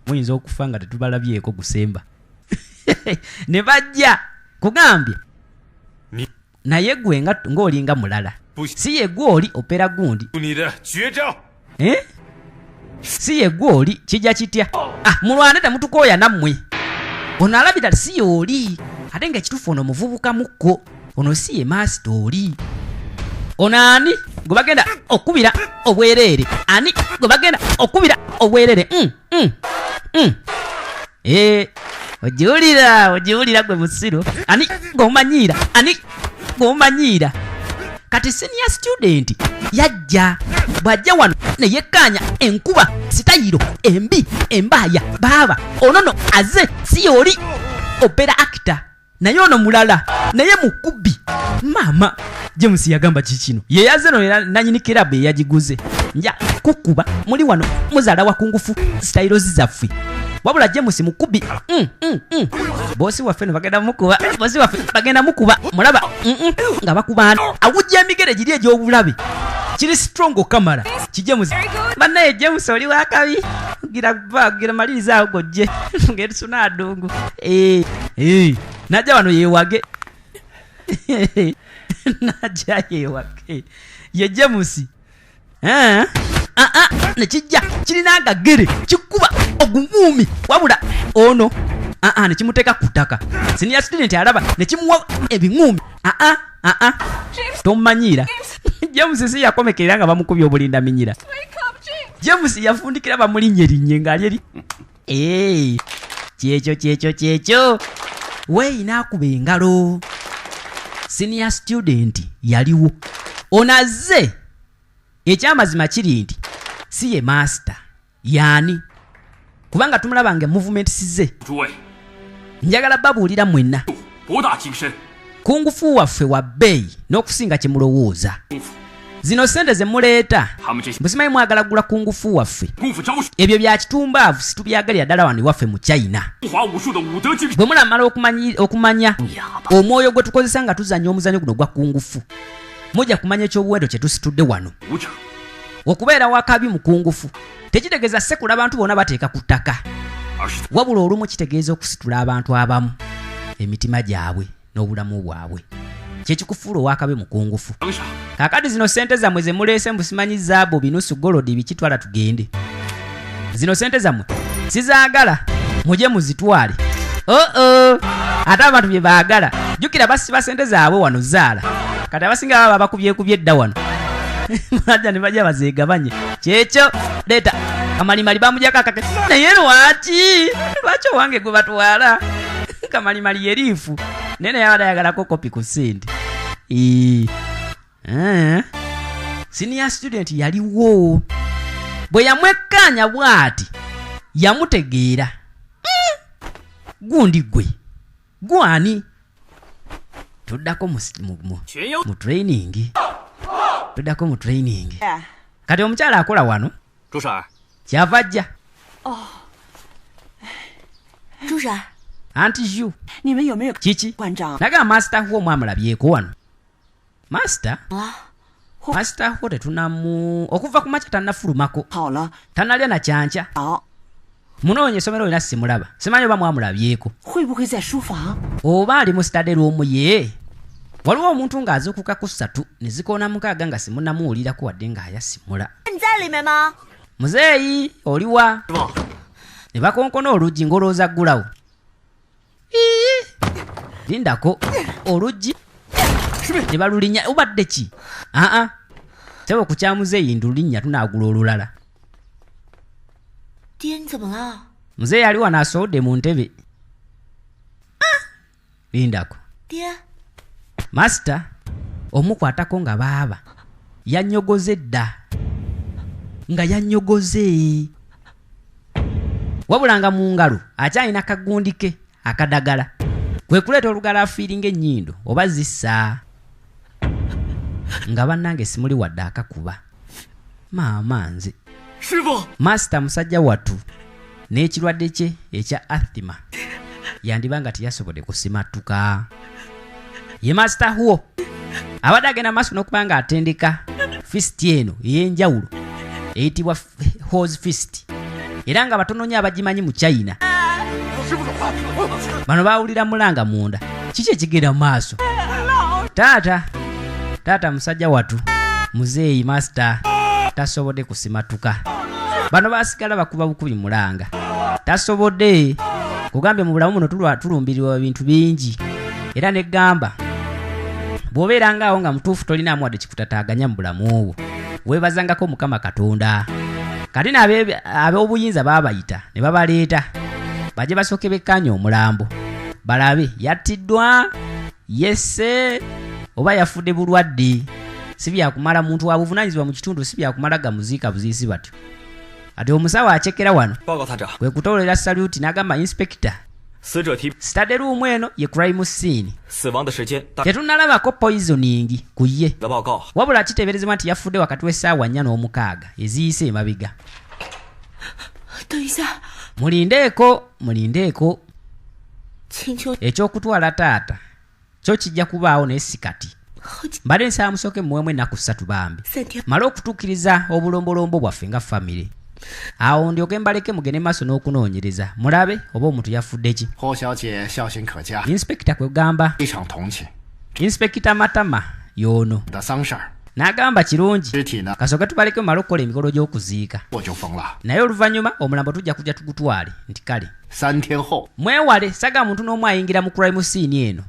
muyinza okufa nga tetubalabyeko gusemba. Ne bajja kugambye naye gwe ng'olinga mulala si ye gw'oli opera gundi si ye gw'oli kijja kitya mulwane temutukooya nammwe ono alabira si y'oli ate ng'ekituufu ono muvubuka mukko ono si ye master oli. Ono ani gwe bagenda okubira obwereere ani gwe bagenda okubira obwereere. Ojiwulira gwe musiru ani g'omumanyiira kati senior student yajja bw'ajja wano ne yekkanya enkuba sitayiro embi embaaya baaba onono azze si y'oli opera actor naye ono mulala naye mukubi mama James yagamba kikino ye yazze no nanyini club eyagiguze nja kukuba muli wano muzaala wa kungufu styles zaffe wabula James mukubi bosi waffe bagenda mukuba mulaba nga bakubana awujja emigere giri egy'obulabe kiri strong kamera kijames banaye James oli wakabi gira maliriza awo gojje ngetusuna adungu najja wano yewage najja yewage ye James nekijja kirina agagere kikuba ogumuumi wabula ono nekimuteeka ku ttaka senior student alaba nekimuwa ebiŋuumi tomumanyiira James si yakomekerera nga bamukubye obulinda minyira. James yafundikira bamulinnye ng'ali eri kyekyo weyi n'akuba engalo. Senior student yaliwo onazze ekyamazima kiri nti si ye master yaani kubanga tumulaba nga movement size. Njagala babuulira mwenna kungufu waffe wa bbeeyi n'okusinga kye mulowooza. Zino sente ze muleeta musimanyi mwagala gula kungufu waffe ebyo bya kitumbaavu situbyagalira ddala wano waffe mu China. Bwe mulamala okumanya omwoyo gwe tukozesa nga tuzanya omuzanyo guno gwa kungufu mujja kumanya ekyobuwendo kye tusitudde wano. Okubeera wakabi mu kungufu tekitegeeza sekula abantu bonna bateeka ku ttaka wabula olumu kitegeeza okusitula abantu abamu emitima gyabwe n'obulamu bwabwe kyekikufuula owakabi mu kungufu. kakati zino sente zammwe ze muleese mbusimanyi zaabu binusu golodi bikitwala tugende. Zino sente zammwe sizaagala muje muzitwale. Ate abantu bye baagala jjukira basiba sente zaabwe wano zaala kati abasinga baba bakubyekubye edda wano. Mulaja ne bajja bazeegabanye kyekyo leeta kamalimali bamujjako akake naye lwaki owange gwe batwala kamalimali yeriifu nene yabadde ayagalako kopi ku ssente. Senior student yaliwo bwe yamwekkaanya bw'ati yamutegeera. Gundi gwe gwani tuddako mu training. Tuddako mu training. Kati omukyala akola wano kyava ajja. Anti Ju kiki naga master huo mwamulabyeko wano. Master huo tetunamu okuva ku makya tannafulumako tannalya na kyanca. Munoonye essomero lina simulaba simanyi oba mwamulabyeko oba ali mu study room ye. Waliwo omuntu ng'azuukuka ku 3 ne zikoona 6 nga simunamuwulirako wadde ng'ayasimula. Muzeeyi oliwa ne bakonkona oluggi ng'olowooza ggulawo. Lindako oluggi ne balulinnya obadde ki? Tebo ku kya muzeeyi ndulinnya tunaagula olulala. Muzeeyi ali wano asowodde mu ntebe. Lindako Master omukwatako nga baaba yanyogoze dda nga yanyogoze wabulanga mu ngalo akyalina kagundi ke akadagala kwe kuleeta olugala afiiringa ennyindo oba zissa nga bannange simuli wadde akakuba. Maama nze Master musajja wattu n'ekirwadde kye ekya asthma yandibanga teyasobodde kusimatuka. Ye Master huo abadde agenda maaso n'okuba nga atendeka fist eno ey'enjawulo eyitibwa hose fist era nga batononya abagimanyi mu China. Bano baawulira mulanga munda kiki ekigenda mu maaso. Taata musajja wattu muzeeyi Master tasobodde kusimatuka. Bano basigala bakuba bukubi mulanga tasobodde kugambye mu bulamu muno tulumbirirwa bintu bingi era ne gamba bw'obeera ngaawo nga mutuufu tolinaamu wadde kikutataaganya mu bulamu obwo weebazangako Mukama Katonda. Kati ab'obuyinza baabayita ne babaleeta bajje basooke bekkaanya omulambo balabe yattiddwa yesse oba yafudde bulwadde. Si byakumala muntu wa buvunaanyizibwa mu kitundu si byakumala gamuziika buziisi batyo. Ati omusawo akyekera wano kwe kutoolera saluti n'agamba inspector study room eno ye crime scene tetunnalabako poisoning ku ye wabula kiteeberezebwa nti yafudde wakati w'essaawa 4 n'omukaaga eziyise emabega. Mulindeeko ekyokutwala taata kyo kijja kubaawo naye si kati. Mbadde nsaba musooke muwemu ennaku 3 bambi male okutuukiriza obulombolombo bwaffe nga famire. Awo ndyoke mbaleke mugende maaso n'okunoonyereza mulabe oba omuntu yafudde ki. Inspector kwegamba Inspector Matama y'ono n'agamba kirungi kasooke tubaleke mumale okukola emikolo gy'okuziika naye oluvannyuma omulambo tujja kujja tugutwale nti kale mwewale saga muntu n'omu ayingira mu crime scene eno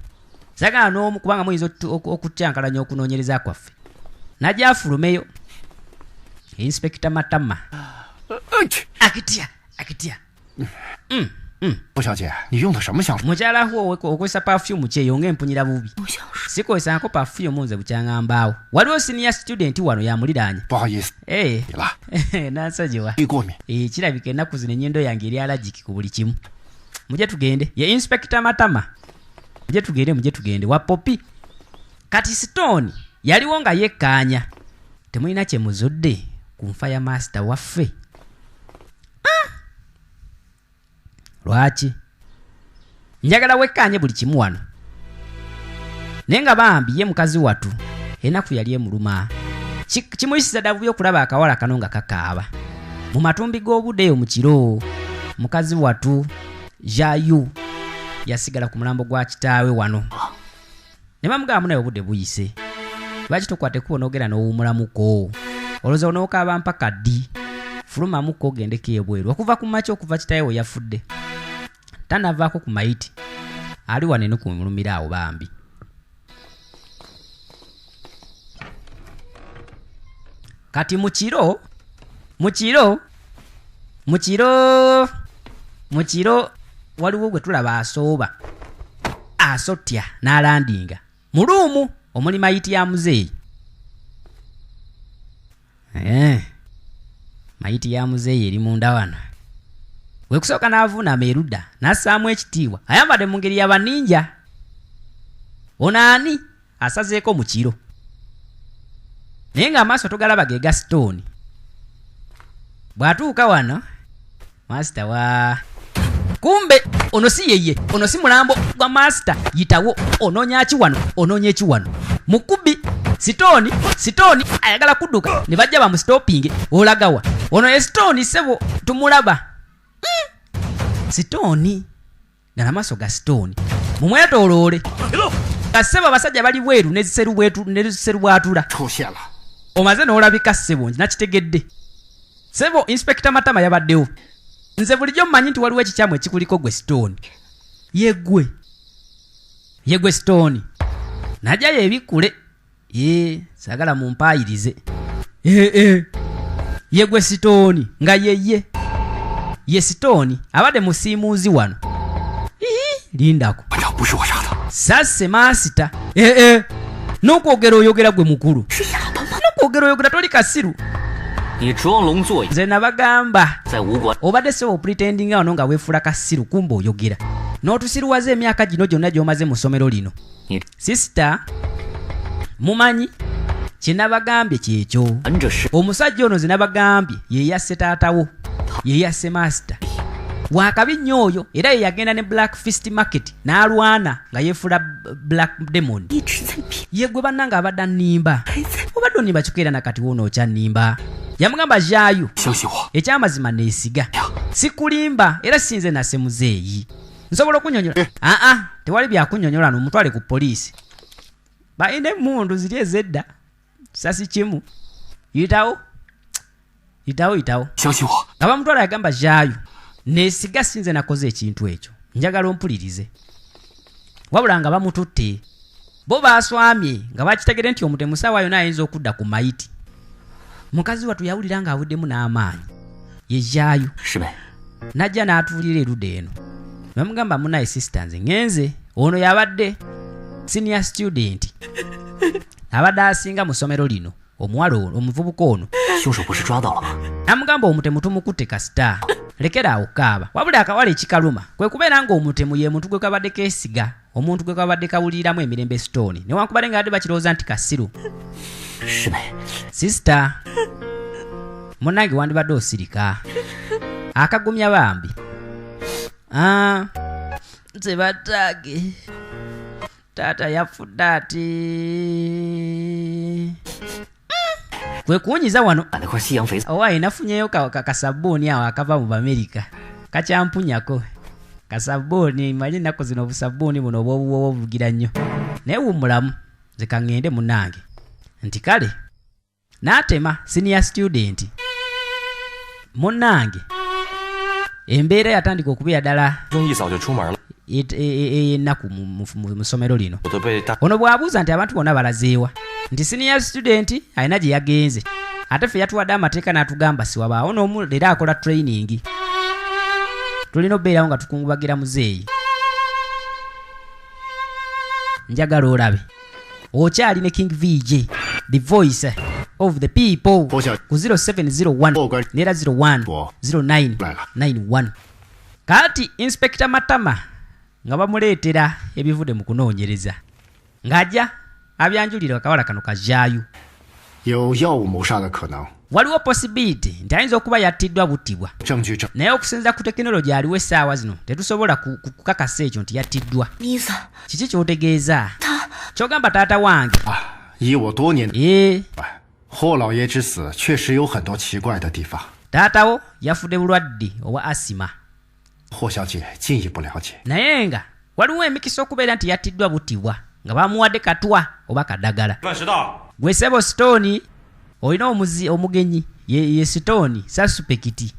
sagala n'omu kubanga muyinza okutyankalanya okunoonyereza kwaffe najja afulumeyo. Inspector Matama akitya mukyala huo okozesa perfume kyeyo ng'empunyira bubi sikozesangako perfume nze bukyangambaawo. Waliwo senior student wano yamuliraanya nansajiwa kirabika ennaku zino ennyindo yange eri allergic ku buli kimu. Muje tugende ye Inspector Matama muje tugende wa Popi. Kati Stone yaliwo nga yekkaanya temulina kye muzudde ku nfa ya Master waffe. Lwaki njagala wekkaanye buli kimu wano naye nga bambi ye mukazi wattu ennaku yali emuluma kimuyisiza dda bubi okulaba akawala kano nga kakaaba mu matumbi g'obudde eyo mu kiro. Mukazi wattu Jayu yasigala ku mulambo gwa kitaawe wano ne bamugamba naye obudde buyise lwaki tokwateko onoogera n'owummulamuko olowooza onookaaba mpaka ddi fulumamuko ogendeko ebweru okuva ku makya okuva kitayewo yafudde tanavaako ku mayiti ali wanene kumulumira awo bambi kati mukiro waliwo gwe tulaba asooba asotya n'alandinga mu luumu omuli mayiti ya muzeeyi mayiti ya muzeeyi eri munda wano we kusooka n'avuunama erudda n'assaamu ekitiibwa ayambadde mu ngeri y'abaninja ono ani asazeeko mu kiro naye ng'amaaso togalaba ge ga stone bw'atuuka wano masita wa kumbe ono si yeye ono si mulambo gwa masita yitawo onoonya ki wano onoonya eki wano mukubi sitoni ayagala kudduka ne bajja bamusitopinge olagawa ono ye sitoni sebo tumulaba sitoni gana maaso ga sitoni mumwetooloole kasebo abasajja bali bweru neziseru bwatula omaze n'olabika sebo nakitegedde sebo inspector matama yabaddewo nze bulijjo mmanyi nti waliwo ekikyamu ekikuliko gwe sitoni yegwe sitoni najjayo ebikule sagala mumpaayirize yegwe sitoni nga ye sitoni abadde musiimuuzi wano lindako sasse maasita n'okwogera oyogera gwe mukulu n'okwogera oyogera toli kasiru nze nabagamba obadde sebo opretendinga wano nga weefula kasiru kumba oyogera n'otusiruwaza emyaka gino gyonna gy'omaze mu ssomero lino sisita mumanyi kyenabagambye kyekyo omusajja ono zenabagambye yeyasse taatawo yeyasse maasita wakabi nnyo oyo era ye yagenda ne black fist market n'alwana nga yeefula black demon yegwe bannanga abadde annimba obadde onnimba kikuera nakati wono okyannimba yamugamba jaayo ekyamazima neesiga sikulimba era sinze nase muzeeyi nsobola okunyonyola tewali byakunyonyola nomutwale ku poliisi balina emmundu ziri ezedda sasi kimu yitawo nga bamutwala yagamba jaayo neesiga sinze nakoze ekintu ekyo njagala ompulirize wabula nga bamututte bo baaswamye nga bakitegere nti omutemu saawa yonna ayinza okudda ku mayiti mukazi wattu yawulira ng'abuddemu n'amaanyi ye jaayo najja n'atuulira erudda eno bamugamba munaye sisita nze ngenze ono yabadde senior student abadde asinga mu ssomero lino omuwala ono omuvubuka ono namugamba omutemu tumukutte kasita lekera awo kaaba wabula akawala ekikaluma kwe kubeera ng'omutemu ye muntu gwe kabadde keesiga omuntu gwe kabadde kawuliramu emirembe stone newankubadde nga badde bakirowooza nti kasiru sisita munnange wandibadde osirika akagumya bambi nze batage taata yafudde ati kwe kuwunyiza wano owaye nafunyeyo kasabuuni awo akava mu Bamerika kakyampunyako kasabuuni manyi ennaku zino obusabuuni buno obwobuwowo obugira nnyo naye wummulamu nze kaŋŋende munnange nti kale n'atema senior student munnange embeera yatandika okubeera ddala ennaku mu ssomero lino ono bw'abuuza nti abantu bonna balazeewa nti senior student alina gye yagenze ate ffe yatuwadde amateeka n'atugamba siwabaawo n'omu leero akola training tulina obbeerawo nga tukungubagira muzeeyi njagala olabe okyali ne King VJ the voice of the people ku 0701 nera 010991 kati inspector Matama nga bamuleetera ebivudde mu kunoonyereza ng'ajja abyanjulira akawala kano kajaayo waliwo possibility nti ayinza okuba yattiddwa buttibwa naye okusinza ku tekinologi aliwo essaawa zino tetusobola kukakasa ekyo nti yattiddwa kiki ky'otegeeza ky'ogamba taata wange 以我多年的霍老爷之死确实有很多奇怪的地方。 taatawo yafudde bulwadde obwa asima 霍小姐进一步了解。 naye nga waliwo emikisa okubeera nti yattiddwa buttibwa nga bamuwadde katwa oba kadagala. gwe sebo Stone olina omugenyi ye Stone suspect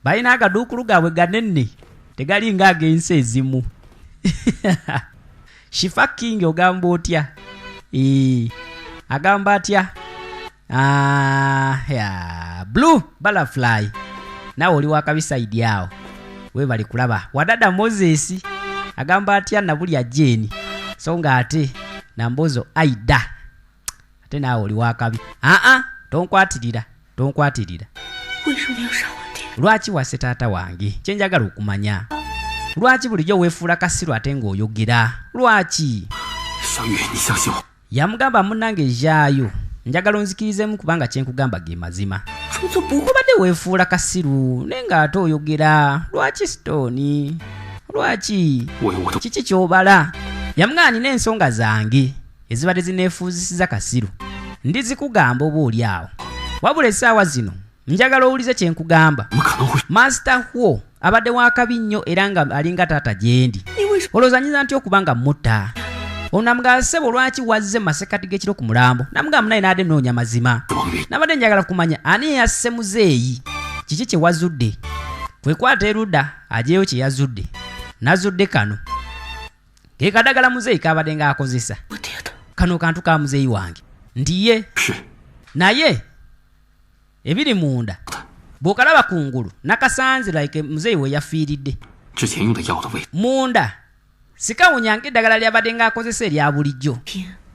balina akaduukulu gaabwe ganene tegali nga ag'ensi ezimu. Shifa King ogamba otya? Agamba atya? Blue Butterfly nawe oli wakabisaidi awo we bali kulaba. Wadada Moses agamba atya nabuli ajeni so nga ate Nambozo Aida ate nawe oli wakabi. Tonkwatirira. Lwaki wase taata wange kyenjagala okumanya lwaki bulijjo weefuula kasiru ate ng'oyogera lwaki? Yamugamba munnange Jaayo njagala onzikirizeemu kubanga kyenkugamba ge mazima. Obadde weefuula kasiru naye ng'ate oyogera lwaki Stone? Lwaki? Kiki ky'obala? Yamugamba nina ensonga zange ezibadde zineefuuzisiza kasiru ndizikugamba oba oli awo wabula essaawa zino njagala owulize kyenkugamba. Master HUO abadde wakabi nnyo era nga alinga taata gyendi. Olowooza nnyinza ntya okuba nga mutta? Onamugamba ssebo lwaki wazze masekati g'ekiro ku mulambo? Namugamba naye n'adde noonya mazima. Nabadde njagala kumanya ani yasse muzeeyi kiki kye wazudde? Kwekwata erudda ajeeyo kye yazudde. Nazudde kano ke kadagala muzeeyi kabadde ng'akozesa. Kano kantu ka muzeeyi wange ndiye naye ebiri munda bw'okalaba kungulu nakasanze like muzeeyi we yafiiridde munda sikawunyange eddagala lyabadde ng'akozesa erya bulijjo.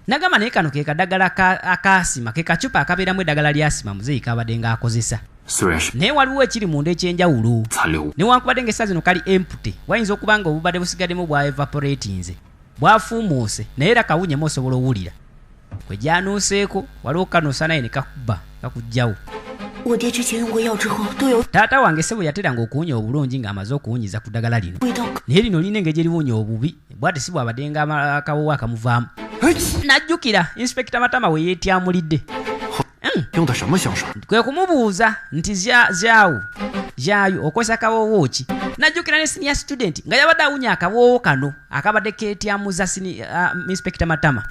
Nagamba naye kano ke kadagala akasima ke kacupa akabeeramu eddagala lyasima muzeeyi kabadde ng'akozesa. Naye waliwo ekiri munda ekyenjawulo newankubadde ng'essa zino kali empty wayinza okuba nga obubadde busigaddemu bwa evaporatinze bwafuumuuse naye era kawunyemu osobola owulira kwe gyanuuseeko waliwo kanuusa naye ne kakuba kakugjawo. Taata wange ssebo yateranga okuwunya obulungi ng'amaze okuwunyiza ku ddagala lino naye lino lina engeri gyeriwunya obubi bw'ate si bw'abadde nga akawowo akamuvaamu. Najjukira Inspector Matama we yeetyamulidde kwe kumubuuza nti Jaayo okozesa kawowo ki? Najjukira ne senior student nga yabadde awunya akawowo kano akabadde keetyamuza Inspector Matama.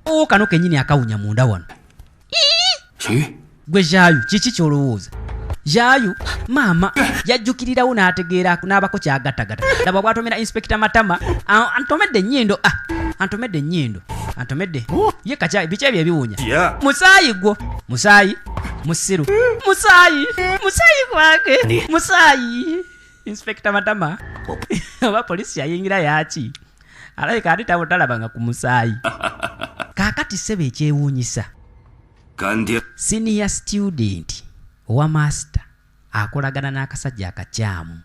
Owo kano kennyini akawunya munda wano. Gwe Jaayo kiki ky'olowooza? Jaayo maama yajjukirirawo n'ategeera n'abako kyagattagatta. Laba bw'atomera Inspector Matama antomedde ennyindo antomedde ye kaca biki ebyo ebiwunya musaayi gwo musaayi musiru musaayi gwange musaayi. Inspector Matama oba polisi yayingira yaki alabika ate talabanga ku musaayi. Kaakati ssebo ekyewuunyisa senior student owa master akolagana n'akasajja akakyamu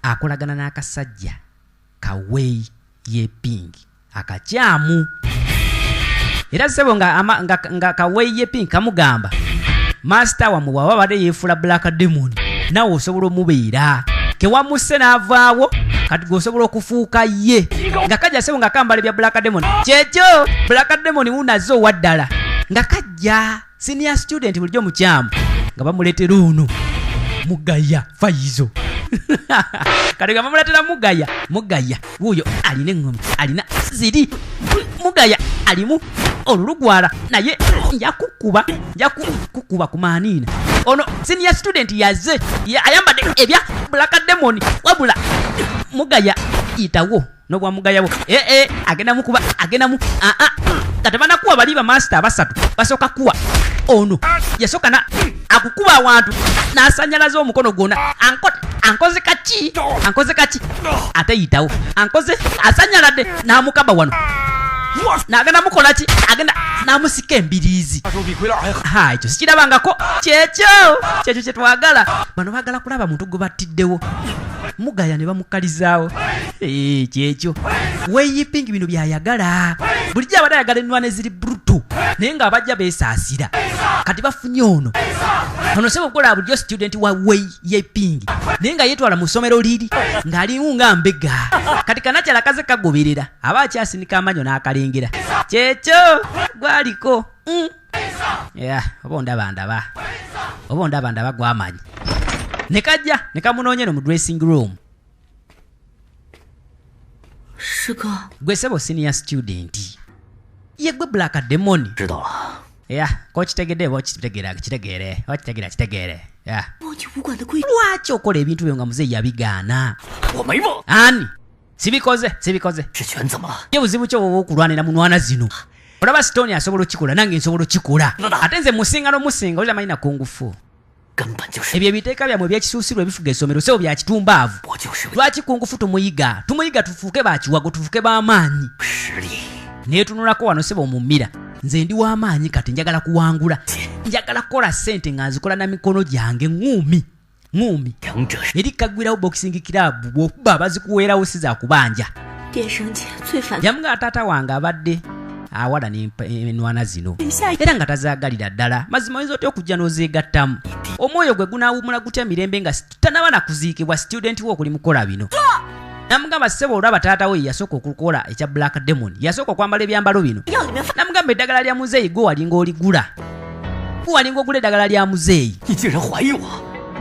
akolagana n'akasajja kaweyi yepingi akakyamu era ssebo nga kaweyi yepingi kamugamba master wamwe bw'aba badde yeefula Black Demon nawe osobola omubeera kewamusse n'avaawo kati gosobola okufuuka ye nga kajja ssebo nga kambala bya Black Demon kyekyo Black Demon wunaze owaddala nga kajja senior student bulijjo mukyamu nga bamuleetera ono Mugaya Faizo kati nga bamuleetera Mugaya wuuyo alina eŋŋoma alina ziri Mugaya alimu olulugwala naye njakukuba ku maaniina. Ono senior student yazze ayambadde ebya Black Demon wabula Mugaya itawo n'obwa Mugayabo agenda mukuba agendamu katabanakuwa bali ba master abasatu basooka kuwa ono yasooka akukuba awantu n'asanyalaza omukono gwonna ankoze kaki ate yitawo ankoze asanyaladde n'amukaba wano n'agenda mukola ki agenda n'amusika embiriizi. Ekyo sikirabangako kyekyo kye twagala bano baagala kulaba muntu gwe battiddewo Mugaya ne bamukkalizaawo kyekyo weeyipingi bino byayagala bulijjo abadde ayagala ennwana eziri bruto naye ng'abajja beesaasira kati bafunye ono ssebo okukola bulijjo student wa weeyipingi naye nga yeetwala mu ssomero liri ng'alimu nga mbega kati kanakyala kaze kagoberera aba akyasinika amanyo n'akalengera kyekyo gwaliko oba ondaba gwamanyi ne kajja ne kamunoonye no mu dressing room. Gwe ssebo senior student Yegwe Black Demon. 知道了。 Yeah, kochitegedde kitegeere. Okitegere. Yeah. 忘记武馆的规矩。 Lwaki okola ebintu byo nga muzeeyi yabigaana? 我没忘。 Ani? Sibikoze. 这拳怎么了？ Ye buzibu ki obwo okulwanira munwana zino? Olaba Stone asobola okikola nange nsobola okikola. Ate nze musinga n'omusinga oli amanyi na kungufu. 根本就是。 Ebyo ebiteeka byammwe ebyekisuusirwa ebifuga essomero sebo bya kitumbaavu. 我就是为 Lwaki kungufu tumuyiga tufuuke bakiwago tufuuke b'amaanyi. 实力。 Neetunulako wano sebo omumira. Nze ndi w'amaanyi kati njagala kuwangula. Njagala kukola ssente nga nzikola na mikono gyange ngumi. 强者是 Eri kaggwirawo boxing club bw'okuba abazikuweerawo si za kubanja. 电生姐最烦。 Yamuga taata wange abadde awala n'enwana zino. Era nga tazaagalira ddala. Mazima oyinza otya okujja n'ozeegattamu. Omwoyo gwe gunaawumula gutya mirembe nga tanaba na kuziikibwa student wo okuli mukola bino. Namugamba ssebo olaba taata we yasooka okukola ekya Black Demon. Yasooka okwambala ebyambalo bino. Namugamba eddagala lya muzeeyi gwe walinga oligula. Gwe walinga ogula eddagala lya muzeeyi. 你竟然怀疑我？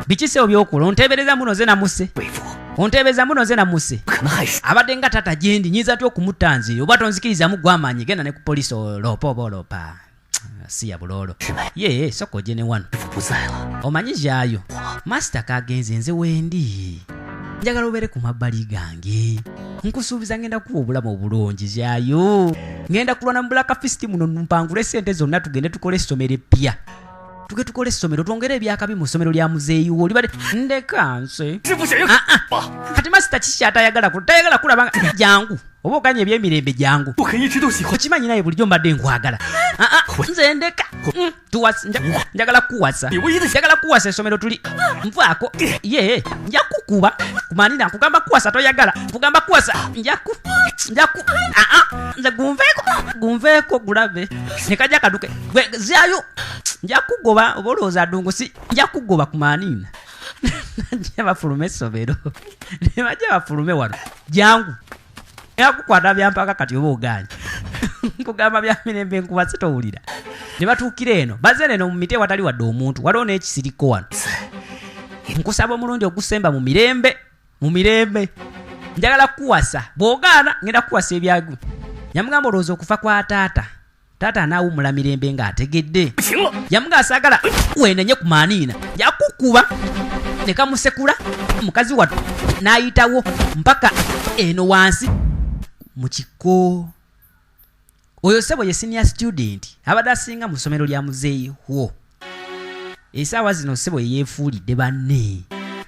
Biki sebo by'okola? Onteebereza muno nze namuse. 为父 Onteebeza muno nze namuse. 不可能害死。 Abadde nga tata gyendi nyinza atya okumutta nze oba tonzikirizamu gw'amaanyi genda ne ku poliisi olopa oba olopa. Si ya buloolo. 师妹， Ye soko gye ne wano. 师傅不在了。 Omanyi zaayo. Master kagenze nze wendi. Njagala obeere ku mabbali gange. Nkusuubiza ngenda kuwa obulamu obulungi zaayo. Ngenda kulwana mu Black Fist muno mpangule ssente zonna tugende tukole essomero eppya. Tukole essomero twongere ebyakabi mu ssomero lya muzeeyi wo libade ndeka nse. 师傅想要 Kati Master kiki tayagala kulaba jangu. Oba okanye ebyemirembe jangu. 不可一直都喜欢。 Okimanyi naye bulijjo mbadde nkwagala. Nze ndeka. Njagala kuwasa. Njagala kuwasa essomero tuli. Nvaako. Ye, nja kukuba. Kumanina nkugamba kuwasa toyagala. Nkugamba kuwasa. Njaku. Nze gunveeko gulabe. Nekajja kaduke. Gwe zaayo. Nja kugoba oba olowooza adungusi. Nja kugoba kumanina. Najja bafulume essomero. Ne bajja bafulume wano. Jangu. Yakukwata byampaka kati oba oganye. Nkugamba bya mirembe nkuba sitowulira. Ne batuukira eno baze neno mu miti watali wadde omuntu waliwo n'ekisiriko wano. Nkusaba omulundi ogusemba mu mirembe. Njagala kuwasa bw'ogaana ngenda kuwasa ebyagu. Yamugamba olowooza okufa kwa taata. Taata anaawumula mirembe ng'ategedde. Yamugamba saagala weenenye ku maaniina. Yakukuba ne kamusekula mukazi wattu n'ayitawo mpaka eno wansi mu kiko. Oyo sebo ye senior student abadde asinga mu ssomero lya muzeeyi HUO. Essaawa zino sebo yeefuulidde banne.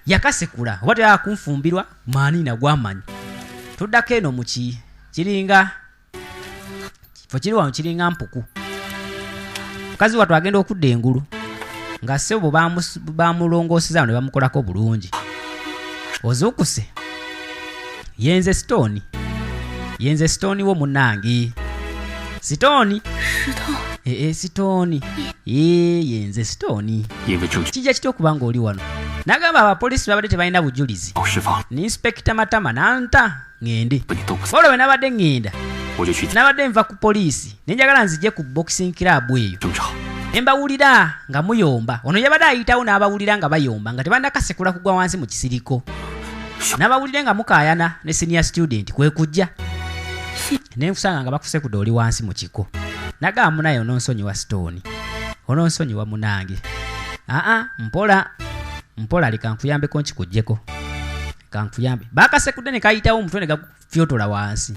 Yakasekula oba teyakunfumbirwa maaniina gw'amanyi. Tuddako eno mu kiringa kifo kiri wano kiringa mpuku. Mukazi wattu agenda okudda engulu nga sebo bamulongooseza ne bamukolako bulungi. Ozuukuse yenze Stone wo munnange. Stone. Stone. Yenze Stone. 因为证据 Kijja kitya okuba ng'oli wano. Nagamba abapoliisi babadde tebalina bujulizi. 要释放， Ni Inspector Matama n'anta ngende. 你都不在， Olwo bwe nabadde ngenda. 我就去 Nabadde nva ku poliisi. Ne njagala nzije ku boxing club eyo. 争吵。 Ne mbawulira nga muyomba. Ono yabadde ayitawo n'abawulira nga bayomba nga tebannakasekula kugwa wansi mu kisiriko. N'abawulire nga mukaayana ne senior student kwe kujja. Ne nkusanga nga bakusekudde oli wansi mu kiko. Nagamba munaye ononsonyiwa Stone. Ononsonyiwa munange. Mpola leka nkuyambeko nkikugyeko. Kankuyambe. Bakasekudde ne kayitawo omutwe ne gafyotola wansi.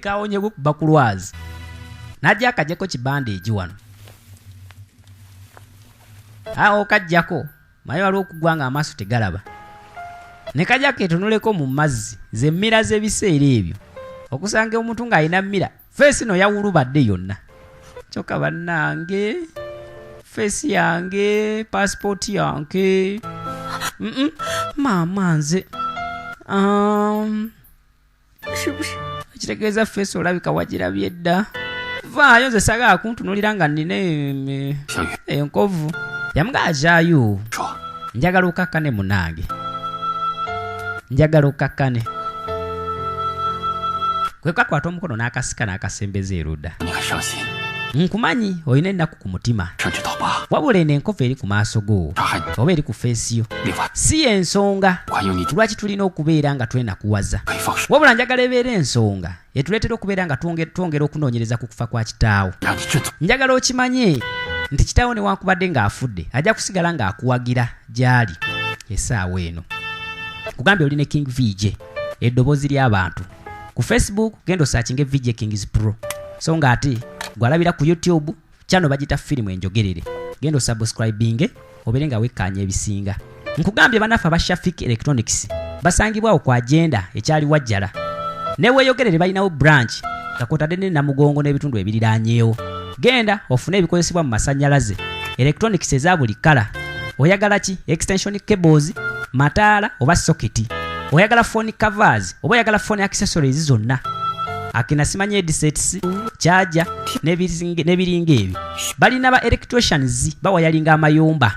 Kawonye kuba ku lwazi. Najja akagyeko kibandage wano. Okajjako. Maye waliwo okugwa nga amaaso tegalaba. Ne kajja ketunuleko mu mazzi. Ze mmira z'ebiseera ebyo. Okusanga omuntu ng'alina mmira. Feesi no yawulubadde yonna. Kyokka bannange. Feesi yange. Passport yange. Maama nze. 是不是？ Ekitegeeza feesi olabika wagirabye dda. Vaayo nze sagala kuntunulira nga nnina 小雨， enkovu. Yamugajaayo. 说 Njagala okakkane munange. Njagala okakkane. Kwe kakwata omukono n'akasika n'akasembeza erudda. 你很伤心， nkumanyi oyina ennaku ku mutima wabula eno enkofu eri ku maaso go oba eri ku feesi yo si ensonga lwaki tulina okubeera nga twenakuwaza wabula njagala ebeera ensonga etuleetera okubeera nga twongera okunoonyereza ku kufa kwa kitaawo njagala okimanye nti kitaawo newankubadde ng'afudde ajja kusigala ng'akuwagira gy'ali essaawa eno kugambye oli ne King VJ eddoboozi ly'abantu ku Facebook genda osaakinge VJ Kings Pro so ng'ate gwalabira ku YouTube channel bagita firimu enjogerere genda osubscribinge obeere nga wekkaanya ebisinga nkugambye banafe aba Shafik Electronics basangibwawo ku agenda ekyali wajjala ne weeyogerere balinawo branch kakotadde ne Namugongo n'ebitundu ebiriraanyeewo genda ofune ebikozesebwa mu masannyalaze electronics eza buli kala oyagala ki extension cables mataala oba socket oyagala phone covers oba oyagala phone accessories zonna akina simanye headsets charger nebiringa ebi balina ba electricians bawayalinga amayumba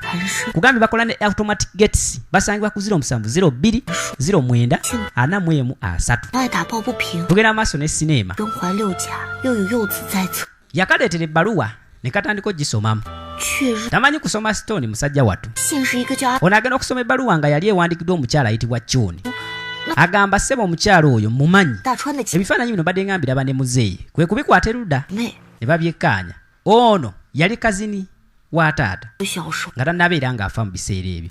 kugambye bakola ne automatic gates basangibwa ku 0702 09 43 tugenda maaso ne sinema yakaleetera ebbaluwa ne katandika ogisomamu tamanyi kusoma stone musajja wattu ono agenda okusoma ebbaluwa nga yali ewandikiddwa omukyala ayitibwa Chuni agamba ssebo omukyala oyo mumanyi ebifaananyi bino badde ngambira bane muzeeyi kwe kubikwata erudda ne babyekkaanya ono yali kazini wa taata nga tannabeera ng'afa mu biseera ebyo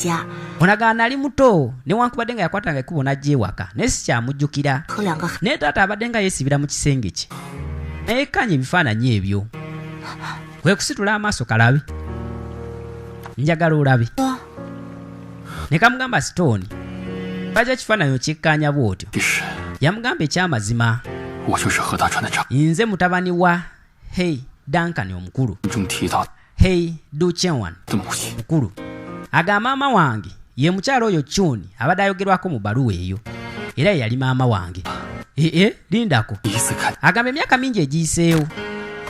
ono agamba nali muto newankubadde nga yakwatanga ekkubo n'ajja ewaka naye sikyamujjukira naye taata abadde nga yeesibira mu kisenge kye nayekkaanya ebifaananyi ebyo kwe kusitula amaaso kalabe njagala olabe ne kamugamba Stone baja ekifaananyi okikkaanya bw'otyo yamugamba ekyamazima nze mutabani wa Hey Duncan omukulu Hey Duchewan mukulu agamba maama wange ye mukyala oyo Chuni abadde ayogerwako mu baluwa eyo era yali maama wange lindako agamba emyaka mingi egiyiseewo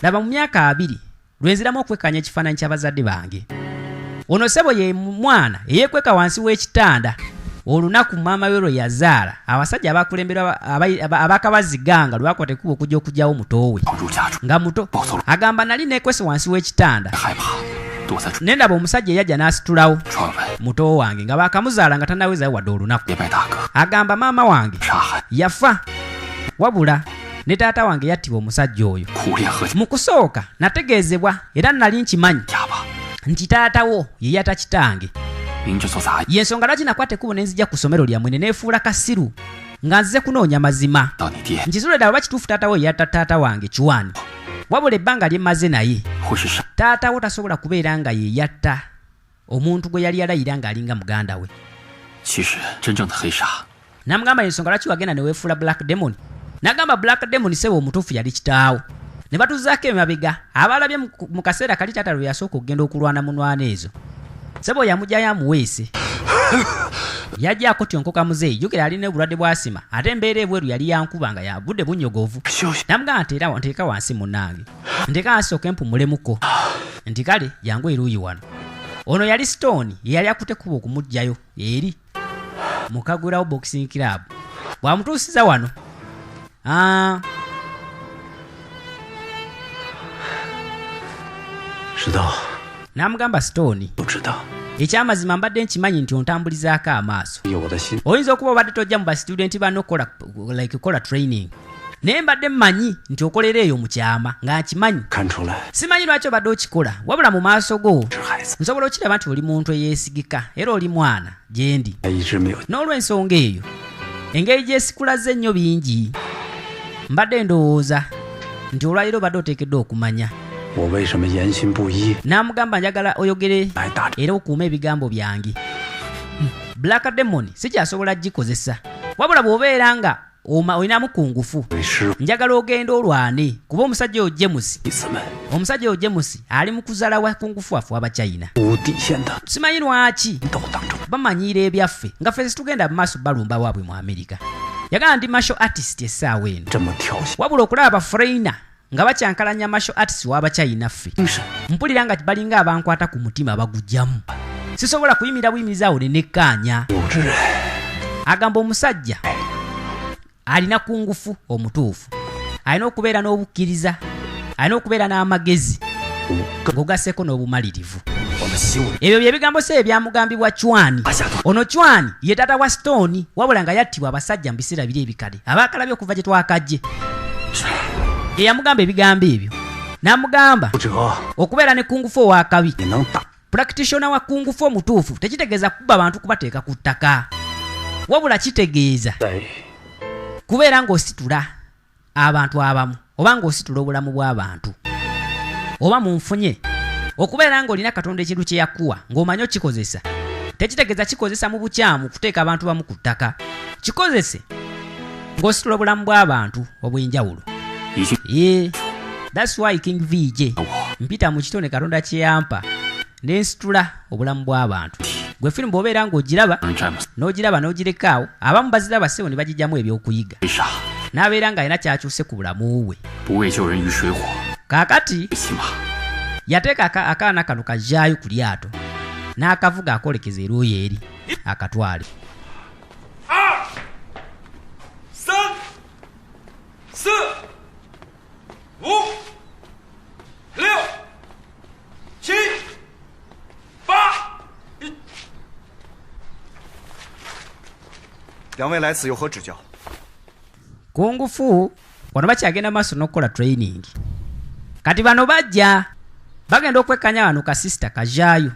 laba mu myaka 2 lwenziramu okwekkaanya ekifaananyi ky'abazadde bange ono ssebo ye mwana eyeekweka wansi w'ekitanda olunaku maama we lwe yazaala abasajja abakulembera abakabaziganga lwe bakwata ekkubo okujja okugyawo muto we nga muto agamba nali neekwese wansi w'ekitanda ne ndaba omusajja eyajja n'asitulawo muto wange nga baakamuzaala nga tannawezayo wadde olunaku agamba maama wange yafa wabula ne taata wange yattibwa omusajja oyo mu kusooka nategeezebwa era nali nkimanyi nti taatawo ye yatta kitange yensonga lwaki nakwata ekkubo ne nzija ku ssomero lyammwe ne neefuula kasiru nga nzize kunoonya mazima nkizulira oba kituufu taatawo ye yatta taata wange Kiwani wabula ebbanga lye mmaze naye taatawo tasobola kubeera nga ye yatta omuntu gwe yali alayira ng'alinga muganda we namugamba yensonga lwaki wagenda ne weefuula Black Demon nagamba Black Demon ssebo omutuufu yali kitaawo ne batuzaako emabega abalabye mu kaseera kali taata lwe yasooka okugenda okulwana munwana ezo ssebo yamugyayo amuweese yajjaako tyonkoka muzeeyi jjukira alina obulwadde bwa asima ate embeera ebweru yali yankuba nga yabudde bunyogovu namugamba nteeka wansi munnange nteeka wansi okempumulemuko nti kale jangu eruuyi wano ono yali Stone yeyali akutte kuba okumuggyayo eri mukagulawo boxing club bwamutuusiza wano namugamba Stone ekyamazima mbadde nkimanyi nti ontambulizaako amaaso oyinza okuba obadde tojja mu bastudenti bano kola training naye mbadde mmanyi nti okolera eyo mu kyama nga nkimanyi simanyi lwaki obadde okikola wabula mu maaso go nsobola okiraba nti oli muntu eyeesigika era oli mwana gyendi n'olw'ensonga eyo engeri gyesikulaze ennyo bingi mbadde ndowooza nti olwaliro obadde oteekeddwa okumanya namugamba njagala oyogere era okuuma ebigambo byange Black Demon sikyasobola gikozesa wabula bw'obeera nga olinamu kungufu njagala ogenda olwane kuba omusajja oyo James ali mu kuzaala wa kungufu afu abachina simanyi lwaki bamanyiira ebyaffe nga ffe tugenda mu maaso balumba waabwe mu Amerika yagala ndi martial artist essaawa eno wabula okulaba bafreina nga bakyankalanya martial artist w'abachina ffe mpulira nga balinga abankwata ku mutima bagujjamu sisobola kuyimira buyimirizaawo ne nekkaanya agamba omusajja alina kungufu omutuufu alina okubeera n'obukkiriza alina okubeera n'amagezi ng'ogasseko n'obumalirivu. Ebyo bye bigambo se ebyamugambibwa Chwani. Ono Chwani ye taata wa Stone, wabula nga yattibwa abasajja mu biseera biri ebikale abaakalabye okuva gye twakajje. Eyamugamba ebigambo ebyo n'amugamba okubeera ne kungufu owakabi, practitioner wa kungufu omutuufu tekitegeeza kuba abantu kubateeka ku ttaka, wabula kitegeeza kubeera ng'ositula abantu abamu oba ng'ositula obulamu bw'abantu oba mu nfunye. Okubeera ng'olina Katonda ekintu kye yakuwa ng'omanyi okikozesa tekitegeeza kikozesa mu bukyamu kuteeka abantu bamu ku ttaka, kikozese ng'ositula obulamu bw'abantu obw'enjawulo. That's why King VJ mpita mu kitone Katonda kye yampa n'ensitula obulamu bw'abantu. Gwe firimu bw'obeera ng'ogiraba n'ogirekaawo, abamu baziraba ssebo ne bagijjamu ebyokuyiga, n'abeera ng'alina kyakyuse ku bulamu bwe. Kaakati yateeka akaana kano kajjaayo ku lyato n'akavuga akolekeza eruuyi eri akatwale. 3、4、5、6、7、8。两位来此有何指教？ kungufu wano bakyagenda maaso n'okukola training. Kati bano bajja bagenda okwekkanya wano kasisita kajjaayo.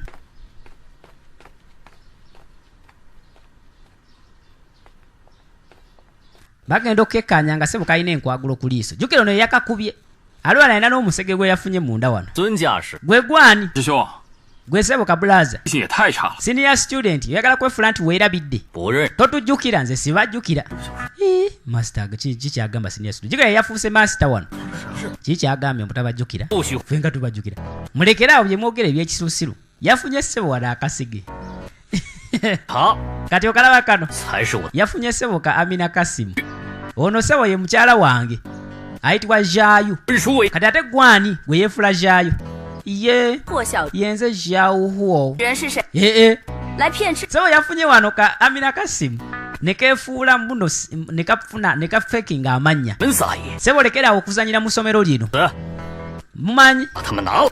Bagenda okkekkanya nga sebo kalina enkwagulo ku liiso. Jjukira ono yeyakakubye aliwo alina n'omusege gwe yafunye munda wano. Gwe gwani? Gwe sebo kabulaza senior student oyagala kwefula nti weerabidde totujjukira. Nze sibajjukira. Master kikyagamba senior student jjukira yafuuse master wano kikyagambye mutabajjukira fenga tubajjukira. Mulekeraawo bye mwogera ebyekisuusiru. Yafunye sebo wano akasige. Kati okalaba kano yafunye sebo ka Amina Kasimu. Ono sebo ye mukyala wange ayitibwa Jaayu. Kati ate gwani gwe yeefula Jaayu? Yenze Zhao HUO. Sebo yafunye wano ka Amina Kasimu nekeefuula mbuno nekafekinga amanya. Sebo lekeraawo okuzanyira mu ssomero lino. Mumanyi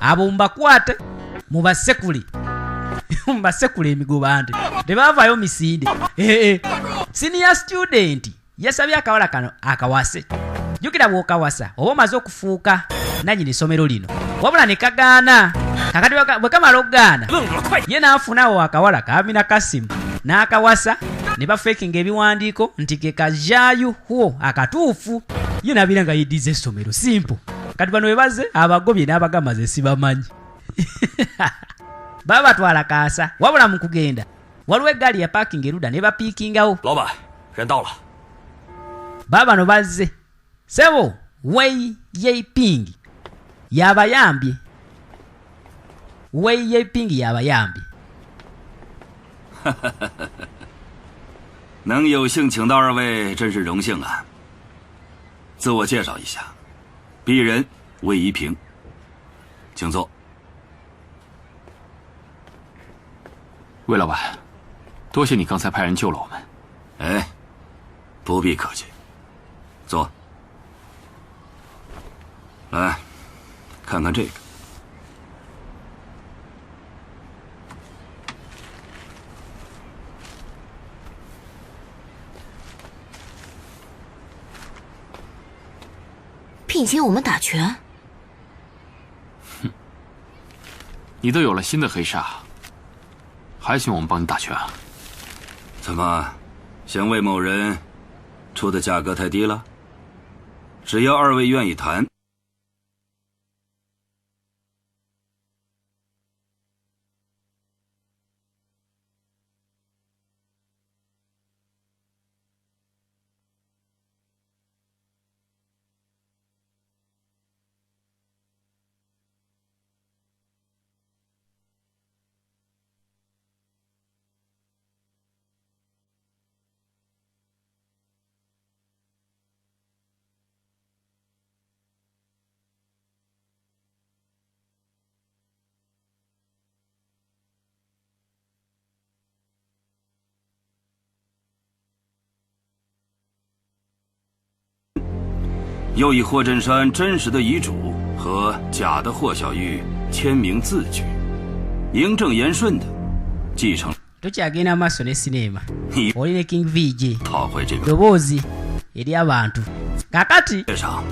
abo mubakwate mubasekule mubasekule emigobande tebavaayo misinde. Senior student yasabye akawala kano akawase. Jjukira bw'okawasa oba omaze okufuuka nannyini ssomero lino, wabula ne kagaana. Kakati bwe kamala okugaana ye n'afunawo akawala ka Amina Kasimu n'akawasa ne bafekinga ebiwandiiko nti ke kajjaayu HUO akatuufu. Ye n'abeera nga yeddiza essomero simple. Kati bano webaze abagobye n'abagamba ze sibamanyi. Baba batwala kaasa, wabula mu kugenda waliwo eggaali ya parking eruda ne bapiikingawo. Baba bano bazze sebo Wei Yeiping yabayambye. Wei Yeiping yabayambye. 能有幸请到二位，真是荣幸啊！自我介绍一下，鄙人魏一平，请坐。魏老板，多谢你刚才派人救了我们。哎，不必客气，坐。来，看看这个。 聘请我们打拳？哼，你都有了新的黑煞，还请我们帮你打拳啊？怎么，嫌魏某人出的价格太低了？只要二位愿意谈，又以霍振山真实的遗嘱和假的霍小玉签名字据，名正言顺的继承。tukyagenda maaso ne sinema oli ne King VJ 讨回这个 ddoboozi eri abantu kakati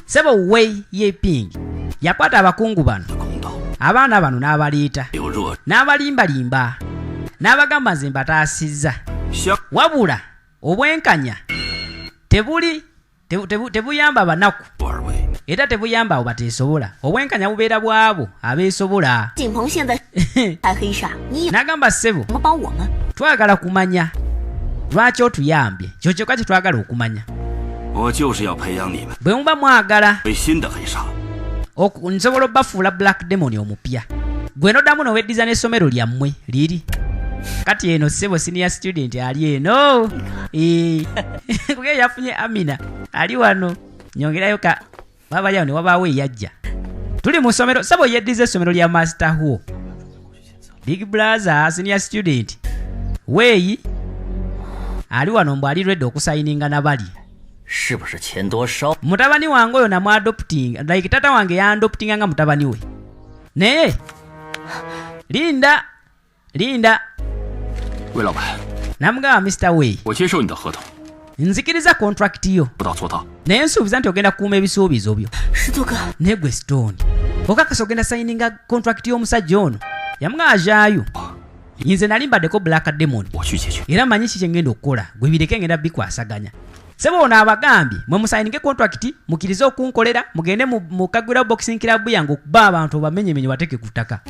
sebo Wei Yiping yakwata abakungu bano abaana bano n'abaleeta n'abalimbalimba n'abagamba nze mbataasizza wabula obwenkanya tebuyamba banaku era tebuyamba abo bateesobola obwenkanya bubeera bwabo abeesobola n'agamba ssebo twagala kumanya lwaki otuyambye kyo kyokka kye twagala okumanya bwe muba mwagala nsobola obbafuula Black Demon omupya gwe noddamu noweddiza n'essomero lyammwe liri kati eno ssebo senior student ali eno kuge yafunye Amina ali wano nyongerayo ka babayawo ne wabaawo eyajja tuli mu ssomero ssebo yeddiza essomero lya Master HUO Big Brother senior student Wei ali wano mbu ali ready okusayininga nabali mutabani wange oyo namwadopting like tata wange yandoptinga nga mutabani we naye linda 魏老板， namugamba Mr. Wei 我接受你的合同， nzikiriza contract yo 不到做到。 naye nsuubiza nti ogenda kukuuma ebisuubizo byo naye gwe Stone okakasa ogenda sayininga contract y'omusajja ono yamugamba ajaayo nze nali mbaddeko Black Demon era manyi ki kye ngenda okukola gwe bireke ngenda bikwasaganya sebo ono abagambye mwe musayininge contract mukirize okunkolera mugende mukagwira boxing club yange okuba abantu obamenyemenye bateke ku ttaka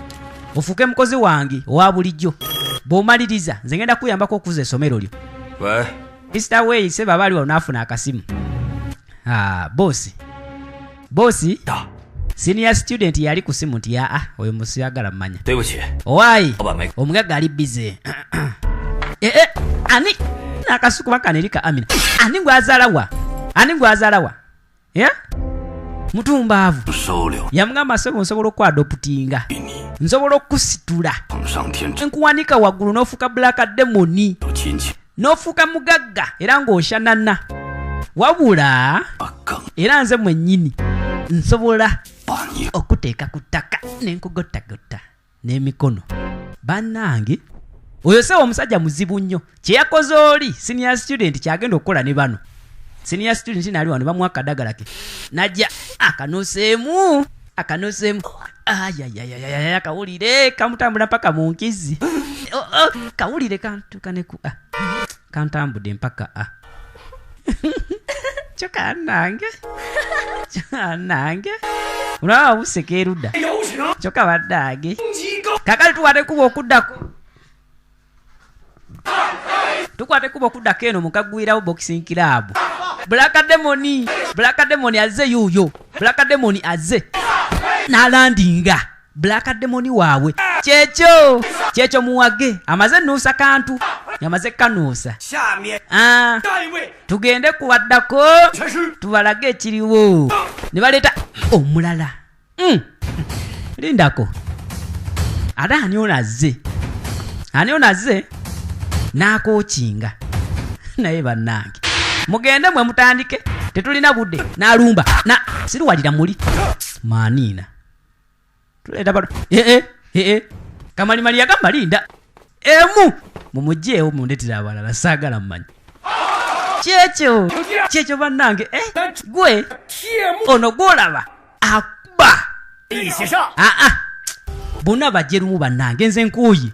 ofuuke mukozi wange owa bulijjo bw'omaliriza nze ngenda kuyambako okuza essomero lyo Mr. Wei sebo abaali wano n'afuna akasimu bosi senior student yali ku simu nti oyo musiyagala mmanya owaayi omugagga ali bize ani nakasuku bakanirika Amina ani gwazaalawa mutumbaavu yamugamba sebo nsobola okwadoptinga nsobola okusitula nkuwanika waggulu n'ofuuka Black Demon n'ofuuka mugagga era ng'oshanana wabula era nze mwennyini nsobola okuteeka ku ttaka n'enkugottagotta n'emikono bannange oyo sewa omusajja muzibu nnyo kye yakoze oli senior student kyagenda okukola ne bano senior student naali wano bamuwa akadagala ke najja akanoseemu ayayayaya kawulire kamutambula mpaka mu nkizi kawulire kantukaneku kantambudde mpaka kyo kannange olaba buseka erudda kyokka baddange kakali tukwate kuba okuddako eno mukagwirawo boxing club Black Demon azze yuuyo Black Demon azze n'alandinga Black Demon waabwe kyekyo muwage amaze nnuusa kantu yamaze kanuusa tugende kubaddako tubalage ekiriwo ne baleeta omulala lindako ate ani ono azze n'akookinga naye bannange mugende mwe mutandike tetulina budde n'alumba siruwalira muli maaniina tuleeta bano kamalimali yagamba linda emu mumugyeewo mundetera abalala saagala mmanyi kyekyo bannange gwe ono gwolaba akuba bonna bajjerumu bannange nze nkuuyi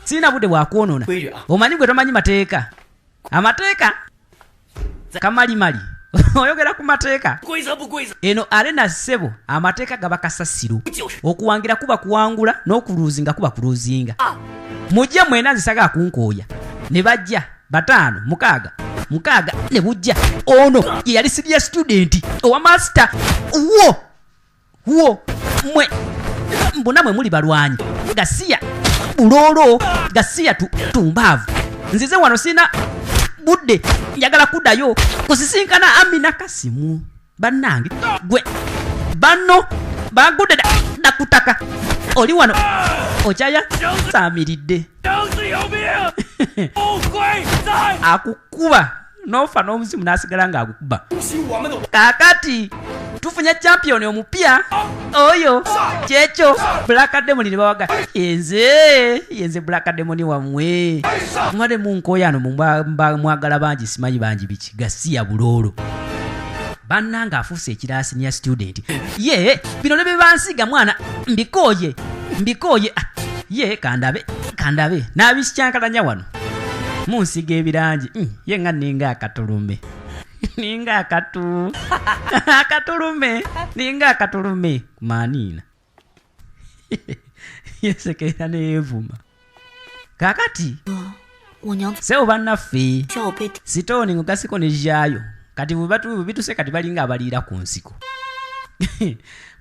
sirina budde bwakwonoona omanyi gwe tomanyi amateeka kamalimali oyogera ku mateeka eno arena ssebo amateeka gaba kasasiro okuwangira kuba kuwangula n'okuluuzinga kuba kuluuzinga mujje mwena nzisaga kunkooya ne bajja 5 6 ne bujja ono ye yali senior student owa master huo mwe mbona mwe muli balwanyi gasiya bulolo gasiya tumbaavu nzize wano sina budde njagala kuddayo kusisinkana Amina Kasimu bannange gwe bano bagudde dakutaka oli wano okyaya saamiridde akukuba n'ofa n'omuzimu n'asigala ng'agukuba kaakati tufunye champion omupya oyo checho Black Demon ne bawaga yenze Black Demon wamwe mwade munkoyano mwagala bangi simanyi bangi biki gasiya bulolo bannanga afuse ekirasi nya student ye bino ne bebansiga mwana mbikoye ye kandabe nabisicyankalanya wano munsiga ebirangi ye nga ninga akatulume ninga akatulume kumanina yesekera nevuma kakati sebo bannaffe sitoni ngugasiko nejayo kati bituse kati balinga abaliira ku nsiko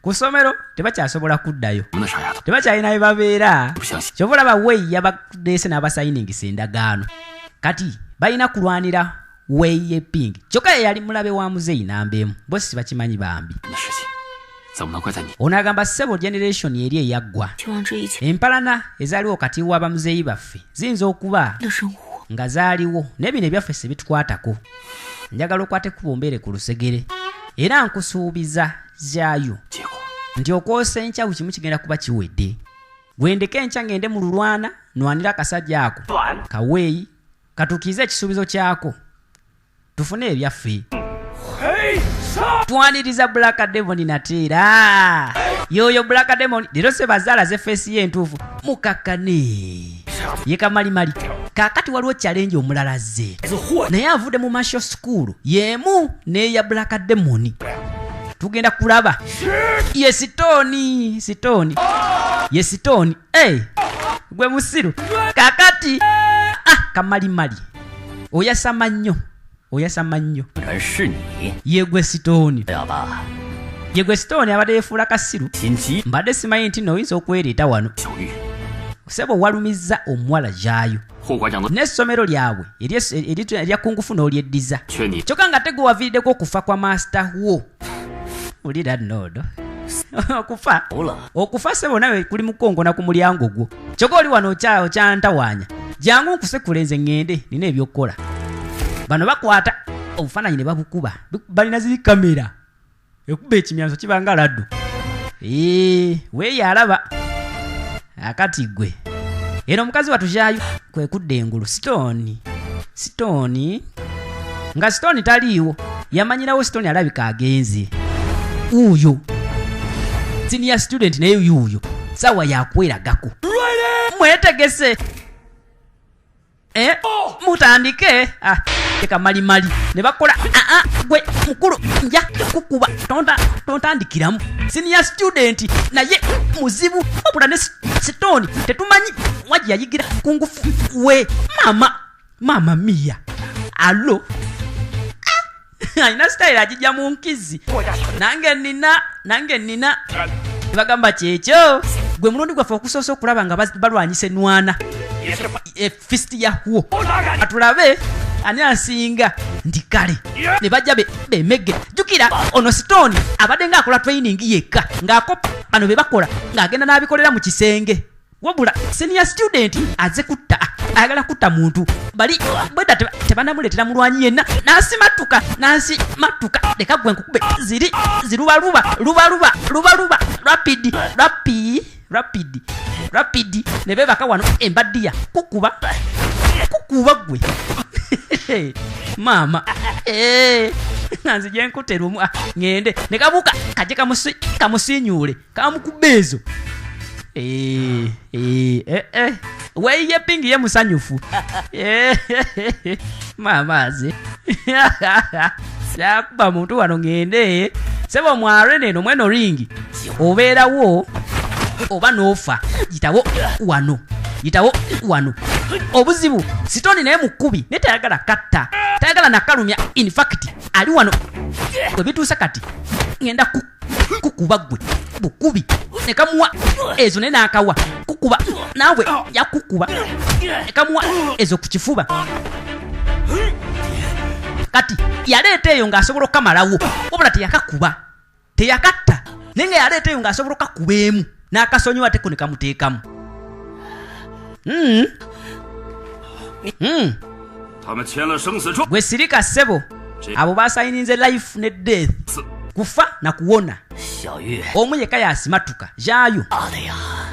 ku ssomero tebakyasobola kuddayo tebakyalina bye babeera kyobola baweyi yabadeese n'abasayiningisa endagaano kati balina kulwanira weyi epingi kyokka ye yali mulabe wa muzeeyi nambeemu bosi bakimanyi bambi ono agamba ssebo generation eri eyaggwa empalana ezaaliwo kati w'abamuzeeyi baffe ziyinza okuba nga zaaliwo n'ebino ebyaffe se bitukwatako njagala okwate kubombeere ku lusegere era nkusuubiza zaayo nti okwosa enkya kimu kigenda kuba kiwedde gwendeka enkya ngende mu lulwana nwanira akasajja ako kaweeyi katukize ekisuubizo kyako tufune ebyaffe twaniriza Black Demon nateera yoyo Black Demon lero se bazaala ze face ye entuufu mukakkane ye kamalimali kakati waliwo challenge omulala ze naye avudde mu martial school yemu neya Black Demon tugenda kulaba ye sitoni gwe musiru kakati kamalimali oyasama nnyo ye gwe sitoni abadde yefuula kasiru mbadde simanyi nti noyinza okwereeta wano sebo walumiza omuwala jaayo n'essomero lyabwe erya kungufu n'olyeddiza kyokka nga teguwaviiriddeko okufa kwa master HUO ulira nodo okufa sebo nawe kuli mukongona ku mulyango gwo kyokka oli wano okyantawaanya jangu nkusekula nze ŋŋende nina ebyokkola bano bakwata obufaananyi ne babukuba balina ziri kamera ekuba ekimyanso kibanga laddu weeyo alaba akati gwe eno omukazi watujaayo kwe kudda engulu sitoni nga sitoni taliiwo yamanyirawo sitoni alabika agenze uyo senior student naye yuyo sawa yakweragako mwetegese mutandike teka malimali ne bakola gwe mukulu nja kukuba tontandikiramu senior student naye muzibu obula ne sitoni tetumanyi waji yayigira kungufu we mama mia alo aina style ajija mu nkizi nange nina bagamba kyekyo gwe mulundi gwaffe okusoose okulaba nga balwanyise nwana fist ya HUO atulabe ani asinga ndi kale ne bajja bemege jukira ono stone abadde ng'akola training yekka ng'akopa bano be bakola ng'agenda n'abikolera mu kisenge wabula senior student aze kutta ayagala kutta muntu bali bweda tebanamuleetera mulwanyi yenna nansi matuka leka gwe nkukube zirubaluba rapid ne bebaka wano embaddiya kukuba gwe mama nanzi gyenkuterumu ngende ne kabuka kaje kamusinyuule kamukubeezo weiye pingi ye musanyufu mamaze yakuba muntu wano ngende sebo mware neno mweno ringi obeerawo oba nofa yitawo wano obuzibu sitoni naye mukubi netayagala katta tayagala nakalumya in fact ali wano bwe bituusa kati ngenda kukuba gwe bukubi nekamuwa ezo naye nakawa kukuba nawe yakukuba nekamuwa ezo ku kifuba kati yaleeta eyo ng'asobola okukamalawo wabula teyakatta naye nga yaleeta eyo ng'asobola okakubeemu n'akasonyiwa teko ne kamuteekamu gwe sirika ssebo abo basayininze life ne death kufa na kuwona. Omu yekka yasimatuka Jayo.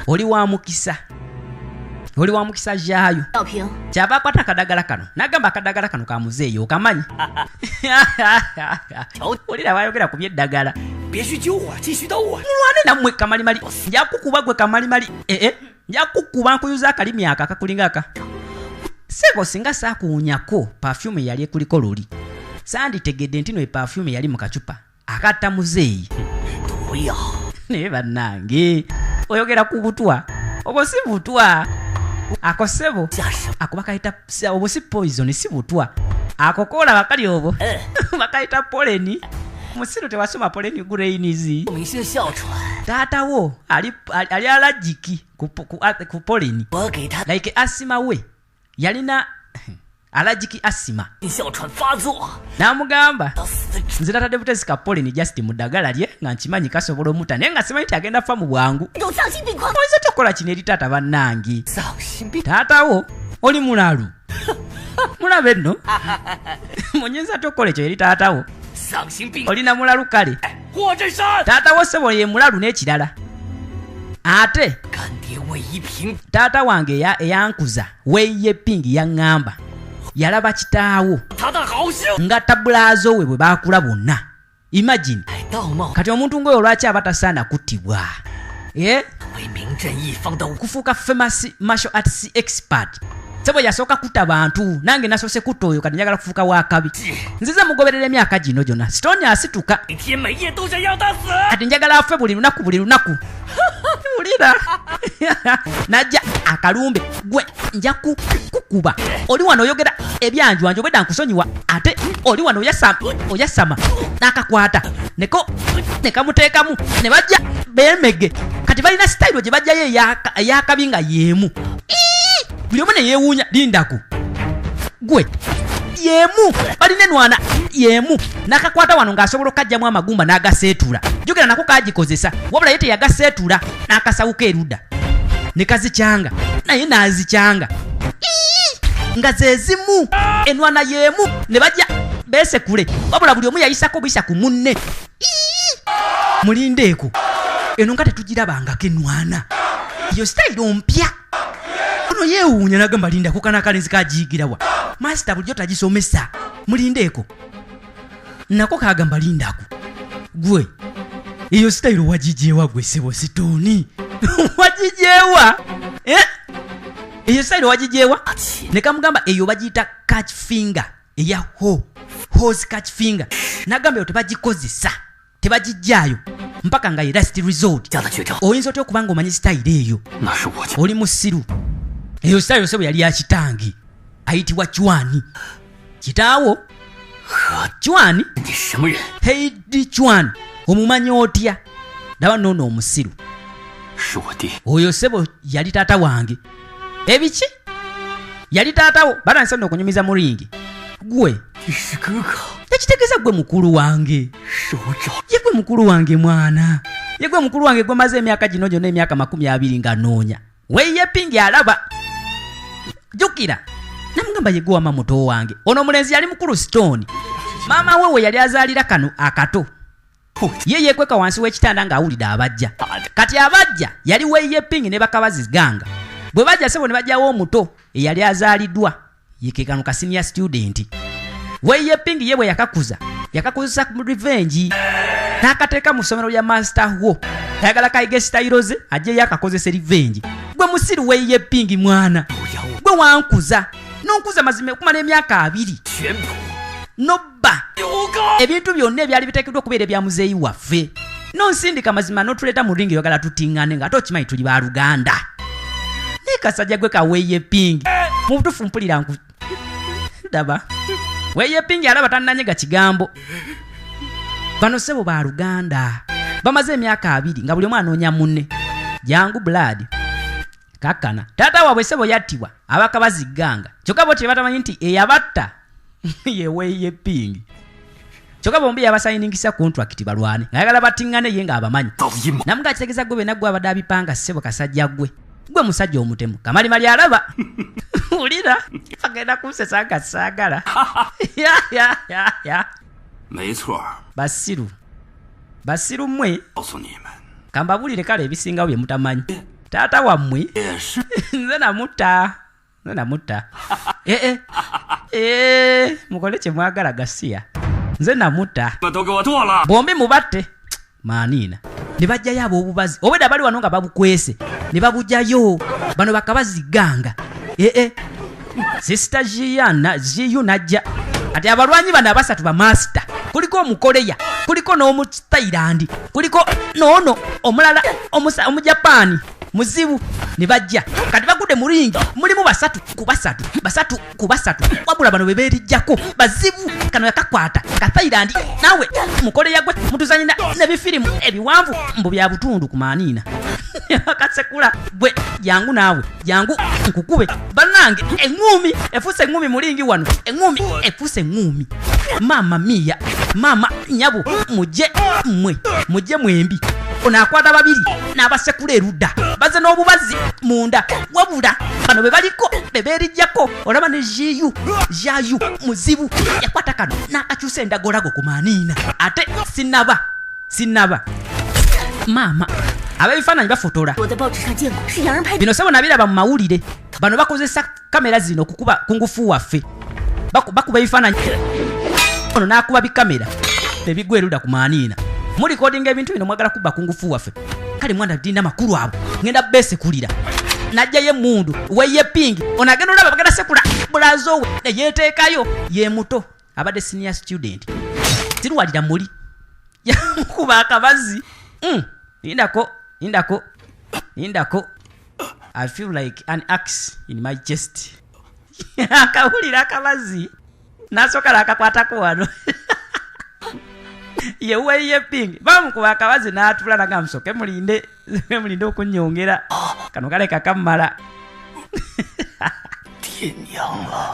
Oli wa mukisa. Oli wa mukisa Jayo. Kyava akwata akadagala kano n'agamba akadagala kano ka muzeeyi okamanyi. Olira bayogera ku by'eddagala. Mulwane nammwe kamalimali. Nja kukuba gwe kamalimali. Nja kukuba nkuyuza akalimi aka akakulinga aka. Sebo singa saakuwunyako perfume yali ekuliko luli. Sanditegedde nti no perfume yali mu kacupa akatta muzeeyi. Naye bannange oyogera ku butwa obo si butwa. Ako sebo ako bakayita obo si poison si butwa. Ako kola bakali obo bakayita poleni. Musiru tewasoma poleni grainizi. Taata wo ali allergic ku poleni. Like asima we yalina allergic asima. Namugamba nze tatadde butesika poleni just mudagala lye nga nkimanyi kasobola omuta naye nga simanyi nti agenda fa mu bwangu. Oyinza tokola kino eri taata bannange. Taata wo oli mulalu. Mulabe nno. Munyinza tokola ekyo eri taata wo. Olina mulalu kale. Taata wo sebo ye mulalu n'ekirala. Ate taata wange eyankuza Wei Yeping yaŋŋamba yalaba kitaawo nga tabulazo we bwe baakula bonna. Imagine kati omuntu ngoyo lwaki abatasaana kuttibwa. Kufuuka famous martial arts expert. Sebo yasooka kutta bantu nange nasoose kutta oyo kati njagala kufuuka wakabi. Nzize mugoberera emyaka gino gyonna sitoonya asituka kati njagala afe buli lunaku. Ulira najja akalumbe gwe nja kukuba. Oli wano oyogera ebyanjwanjo bwedda nkusonyiwa ate oli wano oyasama n'akakwata nekamuteekamu ne bajja beemege kati balina sitayiro gye bajjayo eyakabi nga yeemu. Buli omu ne yeewuunya lindaku gwe yeemu balina enwana yeemu n'akakwata wano ng'asobola okukajjamu amagumba n'agaseetula. Jogera nako kaagikozesa wabula ye teyagaseetula n'akasawuka erudda ne kazikyanga naye n'azikyanga nga ze zimu enwana yeemu ne bajja beesekule wabula buli omu yayisako buyisa ku munne. Mulindeeko eno nga tetugirabangako enwana iyo sitayiro mpya. Ono yeewuunya n'agamba lindako kanakalenzi kagiyigirawa masita bulijjo tagisomesa. Mulindeeko nako kagamba lindako gwe iyo sitayiro wagijeewa gwe sebo sitooni. Wagijeewa iyo sitayiro wagijeewa ne kamugamba eyo bagiyita catch finger eya hose catch finger. Nagamba eyo tebagikozesa tebagijjaayo mpaka nga ye last resort. Oyinza otya okuba nga omanyi sitayiro eyo oli musiru. Eyo sitayiro sebo yali ya kitange ayitibwa Chwani. Kitaawo Chwani Heidi Chwani omumanyi otya? Ndaba noono omusiru. Oyo sebo yali taata wange. Ebiki? Yali taatawo balansa nno okunyumiza mu ringi. Gwe tekitegeeza gwe mukulu wange. Ye gwe mukulu wange mwana. Ye gwe mukulu wange gwe maze emyaka gino gyonna emyaka 20 nga noonya. Wei Yeping alaba. Jukira namugamba ye gwe wama muto wange. Ono omulenzi yali mukulu Stone. Maama wewe yali azaalira kano akato. Ye yekweka wansi w'ekitanda ng'awulira abajja. Kati abajja yali Wei Yeping ne bakabazi ganga. Bwe bajja sebo ne bajjawo omuto eyali azaaliddwa ye kano ka senior student. Wei Yeping ye bwe yakakozesa mu revenge n'akateeka mu ssomero lya master HUO. Ayagala kayige sitayiro ze ajjeyo akakozesa revenge. Gwe musiru Wei Yeping mwana. Gwe wankuza n'onkuza mazima okumala emyaka 2. Nobba ebintu byonna ebyali biteekeddwa okubeera ebya muzeeyi waffe nonsindika mazima n'otuleeta mu ringi oyagala tutiŋŋane nga tokimanyi tuli ba Luganda. Naye kasajja gwe ka Wei Yeping mu butuufu mpulira ndaba Wei Yeping alaba tannanyega kigambo. Bano sebo ba Luganda bamaze emyaka 2 nga buli omwana anoonya munne. Jangu blood kakkana taata waabwe sebo yattibwa abakabazi ganga kyokka bo tebatamanyi nti eyabatta ye Wei Yeping. Kyokka bombi yabasayiningisa contract balwane ngayagala batiŋŋane ye ng'abamanyi. Namuga kitegeeza gwe bena gwe abadde abipanga sebo kasajja gwe musajja omutemu kamalimali alaba. Ulira agenda kunsesa nga saagala. Basiru basiru mmwe 告诉你们， kambabulire kale ebisingawo bye mutamanyi. Taata wammwe 也是 nze namutta. Mukole kye mwagala Gasiya. Nze namutta. 你们都给我剁了！ Bombi mubatte. Maaniina. Ne bajjayo ab'obubazi. Obwedda bali wano nga babukwese. Ne babujjayo. Bano bakabazi ganga. Sister Jiyu najja. Ati abalwanyi bano abasatu ba master. Kuliko omukoleya. Kuliko n'omu Thailand. Kuliko n'ono omulala omujapani. Muzibu ne bajja. Kati bagudde mu ringi. Mulimu basatu ku basatu. Wabula bano bebeerijjako. Bazibu kano yakakwata. Ka Thailand. Nawe mukoleya gwe mutuzanyi n'ebifirimu ebiwanvu mbu bya butundu ku Maaniina. Katsekula bwe jangu nawe jangu nkukube banange engumi efuse engumi mulingi wano engumi efuse engumi mama mia mama nyabo muje mwembi onakwata babiri n'abasekula erudda baze n'obubazi munda wabula bano be baliko bebeerijjako olaba ne jayu muzibu yakwata kano n'akakyusa endagolago ku Maaniina ate sinaba mama abebifaananyi bafotola bino sebo nabiraba mu mawulire bano bakozesa kamera zino okukuba kungufu waffe bakuba ebifaananyi ono n'akuba bikamera bebigwa eruda ku Maaniina mulikodinga ebintu bino mwagala kuba kungufu waffe kale mwana dina makulu abo ngenda bese kulira najjayo emundu weye pingi onagenda olaba bagenda sekula bulazo we yeteekayo ye muto abadde senior student tiruwalira muli yamukuba akabazi Indako. I feel like an axe in my chest. Akawulira akabazi. Nasokala akakwatako wano. Yewe ye ping. Bamukuba akabazi n'atula naga musoke mulinde okunyongera. Kano kale kakamala.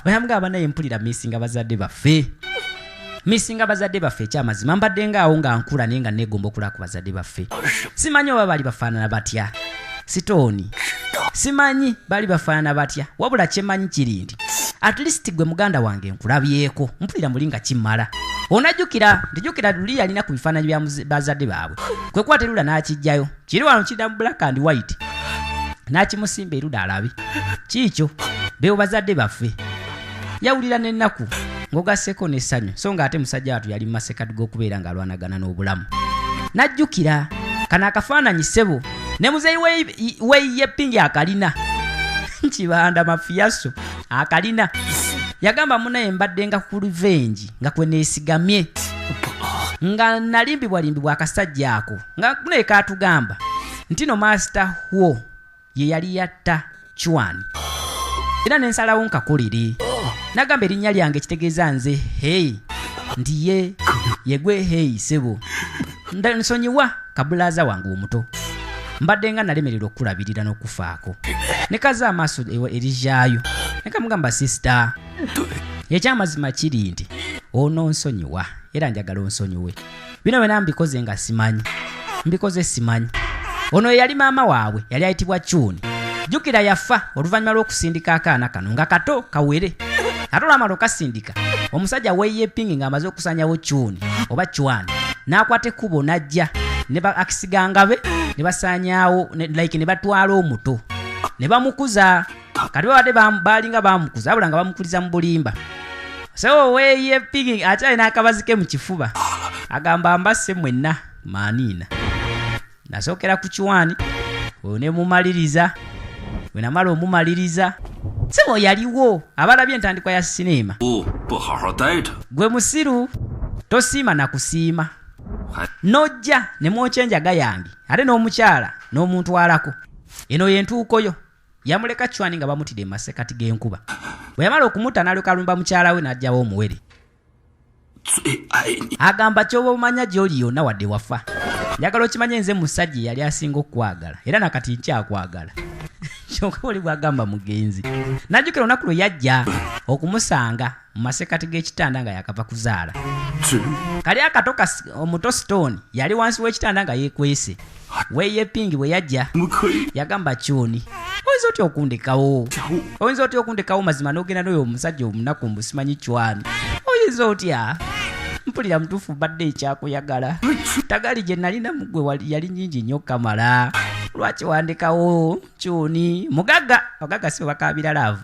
Bayambga abana yempulira missinga bazadde baffe. Misinga bazadde baffe kyamazima mbadde ngaawo nga nkula naye nga negomba okulaba ku bazadde baffe. Simanyi oba bali bafaanana batya. Sitooni. Simanyi bali bafaanana batya. Wabula kyemanyi kiri nti at least gwe muganda wange nkulabyeko mpulira mulinga kimmala. Onajjukira luli yalina ku bifaananyi bya bazadde baabwe. Kwe kwata erula n'akijjayo. Kiri wano kiri mu black and white. N'akimusimba eruda alabe. Kiikyo beewo bazadde baffe. Yawulira n'ennaku. Ngogaseko n'essanyu so nga ate musajja watu yali masekati g'okubeera ng'alwanagana n'obulamu. Najjukira kana akafaananyi ssebo ne muzeeyi we pingi akalina nkibanda mafiyaso akalina yagamba munaye mbadde nga ku revenge nga kwe neesigamye nga nalimbibwalimbibwa akasajja ako nga munaye kaatugamba nti no master HUO ye yali yatta Chwani era nensalawo nkakolere. Nagamba erinnya lyange kitegeeza nze hey ndi yegwe hey sebo nsonyiwa kabulaza wange omuto mbadde nga nalemererwa okulabirira n'okufaako ne kaza amaaso erijaayo ne kamugamba sister ekyamazima kiri nti ono nsonyiwa era njagala onsonyiwe bino bena mbikoze nga simanyi ono yali maama waabwe yali ayitibwa Chuni. Jukira yafa oluvannyuma lw'okusindika akaana kano nga kato kawere ate olwamala okasindika omusajja weye pingi ng'amaze okusanyawo Chuni oba Chwani n'akwata ekkubo n'ajja ne bakisigangabe ne basaanyaawo like ne batwala omuto ne bamukuza kati babadde baalinga bamukuza abula nga bamukuliza mu bulimba. So weye pingi akyali n'akabazi ke mu kifuba agamba mbase mwenna Maaniina nasookera ku Chwani ne mumaliriza bwe namala omumaliriza sebo yaliwo abalabye entandikwa ya sinema. Gwe musiru tosiima na kusiima nojja ne mwokya enjaga yange ate n'omukyala n'omuntwalako eno yentuukoyo yamuleka Chwani nga bamutidde masekati g'enkuba bwe yamala okumutta n'alukalumba mukyala we n'ajjawo omuwere agamba ky'oba omanya gy'oli yonna wadde wafa njagala okimanye nze musajja yali asinga okwagala era nakati nkyakwagala kyokka oli bwagamba mugenzi. Najjukira olunaku lwe yajja okumusanga mu masekati g'ekitanda nga yakava kuzaala kali akato omuto Stone yali wansi w'ekitanda nga yeekwese weye pingi bwe yajja yagamba Chuni oyinza otya okundekawo mazima n'ogenda n'oyo omusajja omunaku mbu simanyi Chwani oyinza otya mpulira mutuufu badde ekyakuyagala. Tagali gye nalina mugwe yali nyingi nnyo kamala. Lwaki wandikawo Chuni? Mugaga si bakabira laavu.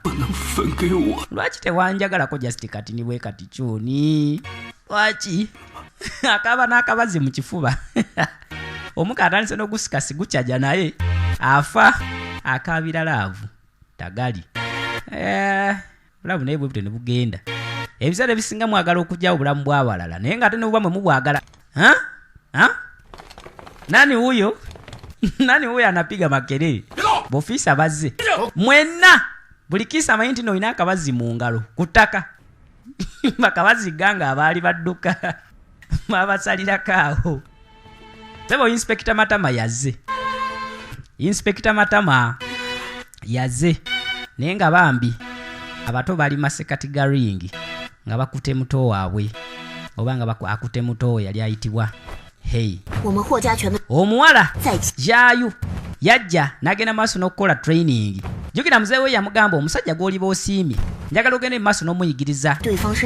Lwaki tewanjagalako just kati ni bwe kati Chuni? Lwaki? Akaba n'akabazi mu kifuba. Omuka atandise n'ogusikasi gucaja naye afa akabira laavu. Tagali. Bulamu naye bwe butene bugenda. Ebiseera ebisinga mwagala okujja obulamu bw'abalala naye nga ate ne buba mwe mubwagala. Nani huyo? Nani huyo anapiga makelele? Bofisa bazze. Mwenna buli kisa mayinti no ina akabazi mu ngalo kutaka. Bakabazi ganga abaali badduka. Mabasalira kaawo. Sebo Inspector Matama yazze. Inspector Matama yazze. Naye nga bambi abato bali masekati garingi nga bakute muto waabwe oba nga akute muto yali ayitibwa Hey. Omuwala Jayu yajja nagenda maaso n'okukola training. Jukira mzee we yamugamba omusajja gw'oli b'osiimye njagala ogende maaso n'omuyigiriza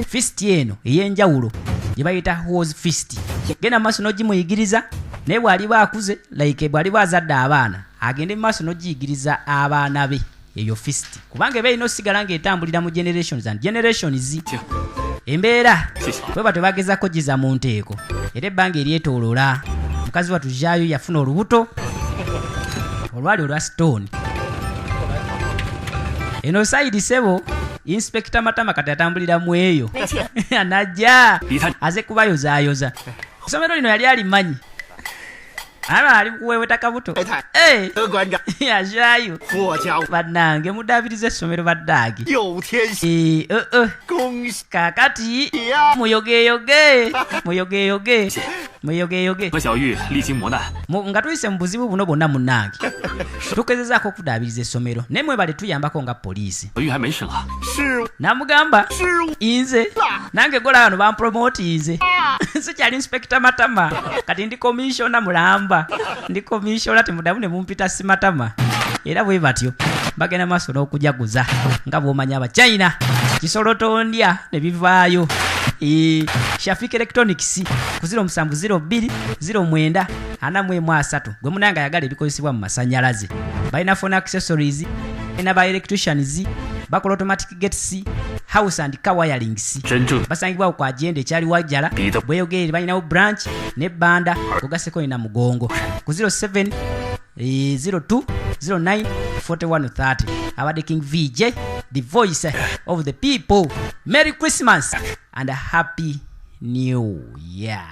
fist eno ey'enjawulo gye bayita HUO's fist. Genda maaso n'ogimuyigiriza naye bw'ali baakuze like bw'ali bwazadde abaana agende maaso n'ogiyigiriza abaana be eyo fist. Kubanga eba erina osigala ng'etambulira mu generations and generations. Embeera bwe batyo bagezako giza mu nteeko era ebbanga eryetooloola mukazi watu Jayu yafuna olubuto olwali olwa stone. Eno side sebo Inspector Matama kati atambulira mu eyo anajja aze kubayozaayoza. Isomero lino yali alimanyi ali kuweweta kabuto. Ya Jayu bannange mudabirize essomero baddagi. Kakati muyogeyoge nga tuyise mu buzibu buno bwonna munnange tukezezaako okudabiriza essomero naye mwebale tuyambako nga poliisi. Namugamba inze nange gola wano bampromotinze sikyali Inspector Matama kati ndi commissioner mulamba. Ndi commissioner temudamu ne mumpita si Matama. Era bwe batyo bagenda maaso n'okujaguza nga bw'omanya Abachina kisolotondya ne bivaayo. Shafik Electronics ku 07020944 gwe munanga yagala ebikozesebwa mu masanyalaze. Balina phone accessories, balina ba electricians, bakola automatic gates, house and car wirings. Basangibwa ku agenda ekyali wajjala bweyogerere balinawo branch ne banda ogaseko ina mugongo ku 0702094130. Abade King VJ, the voice of the people. Merry Christmas and a Happy New Year.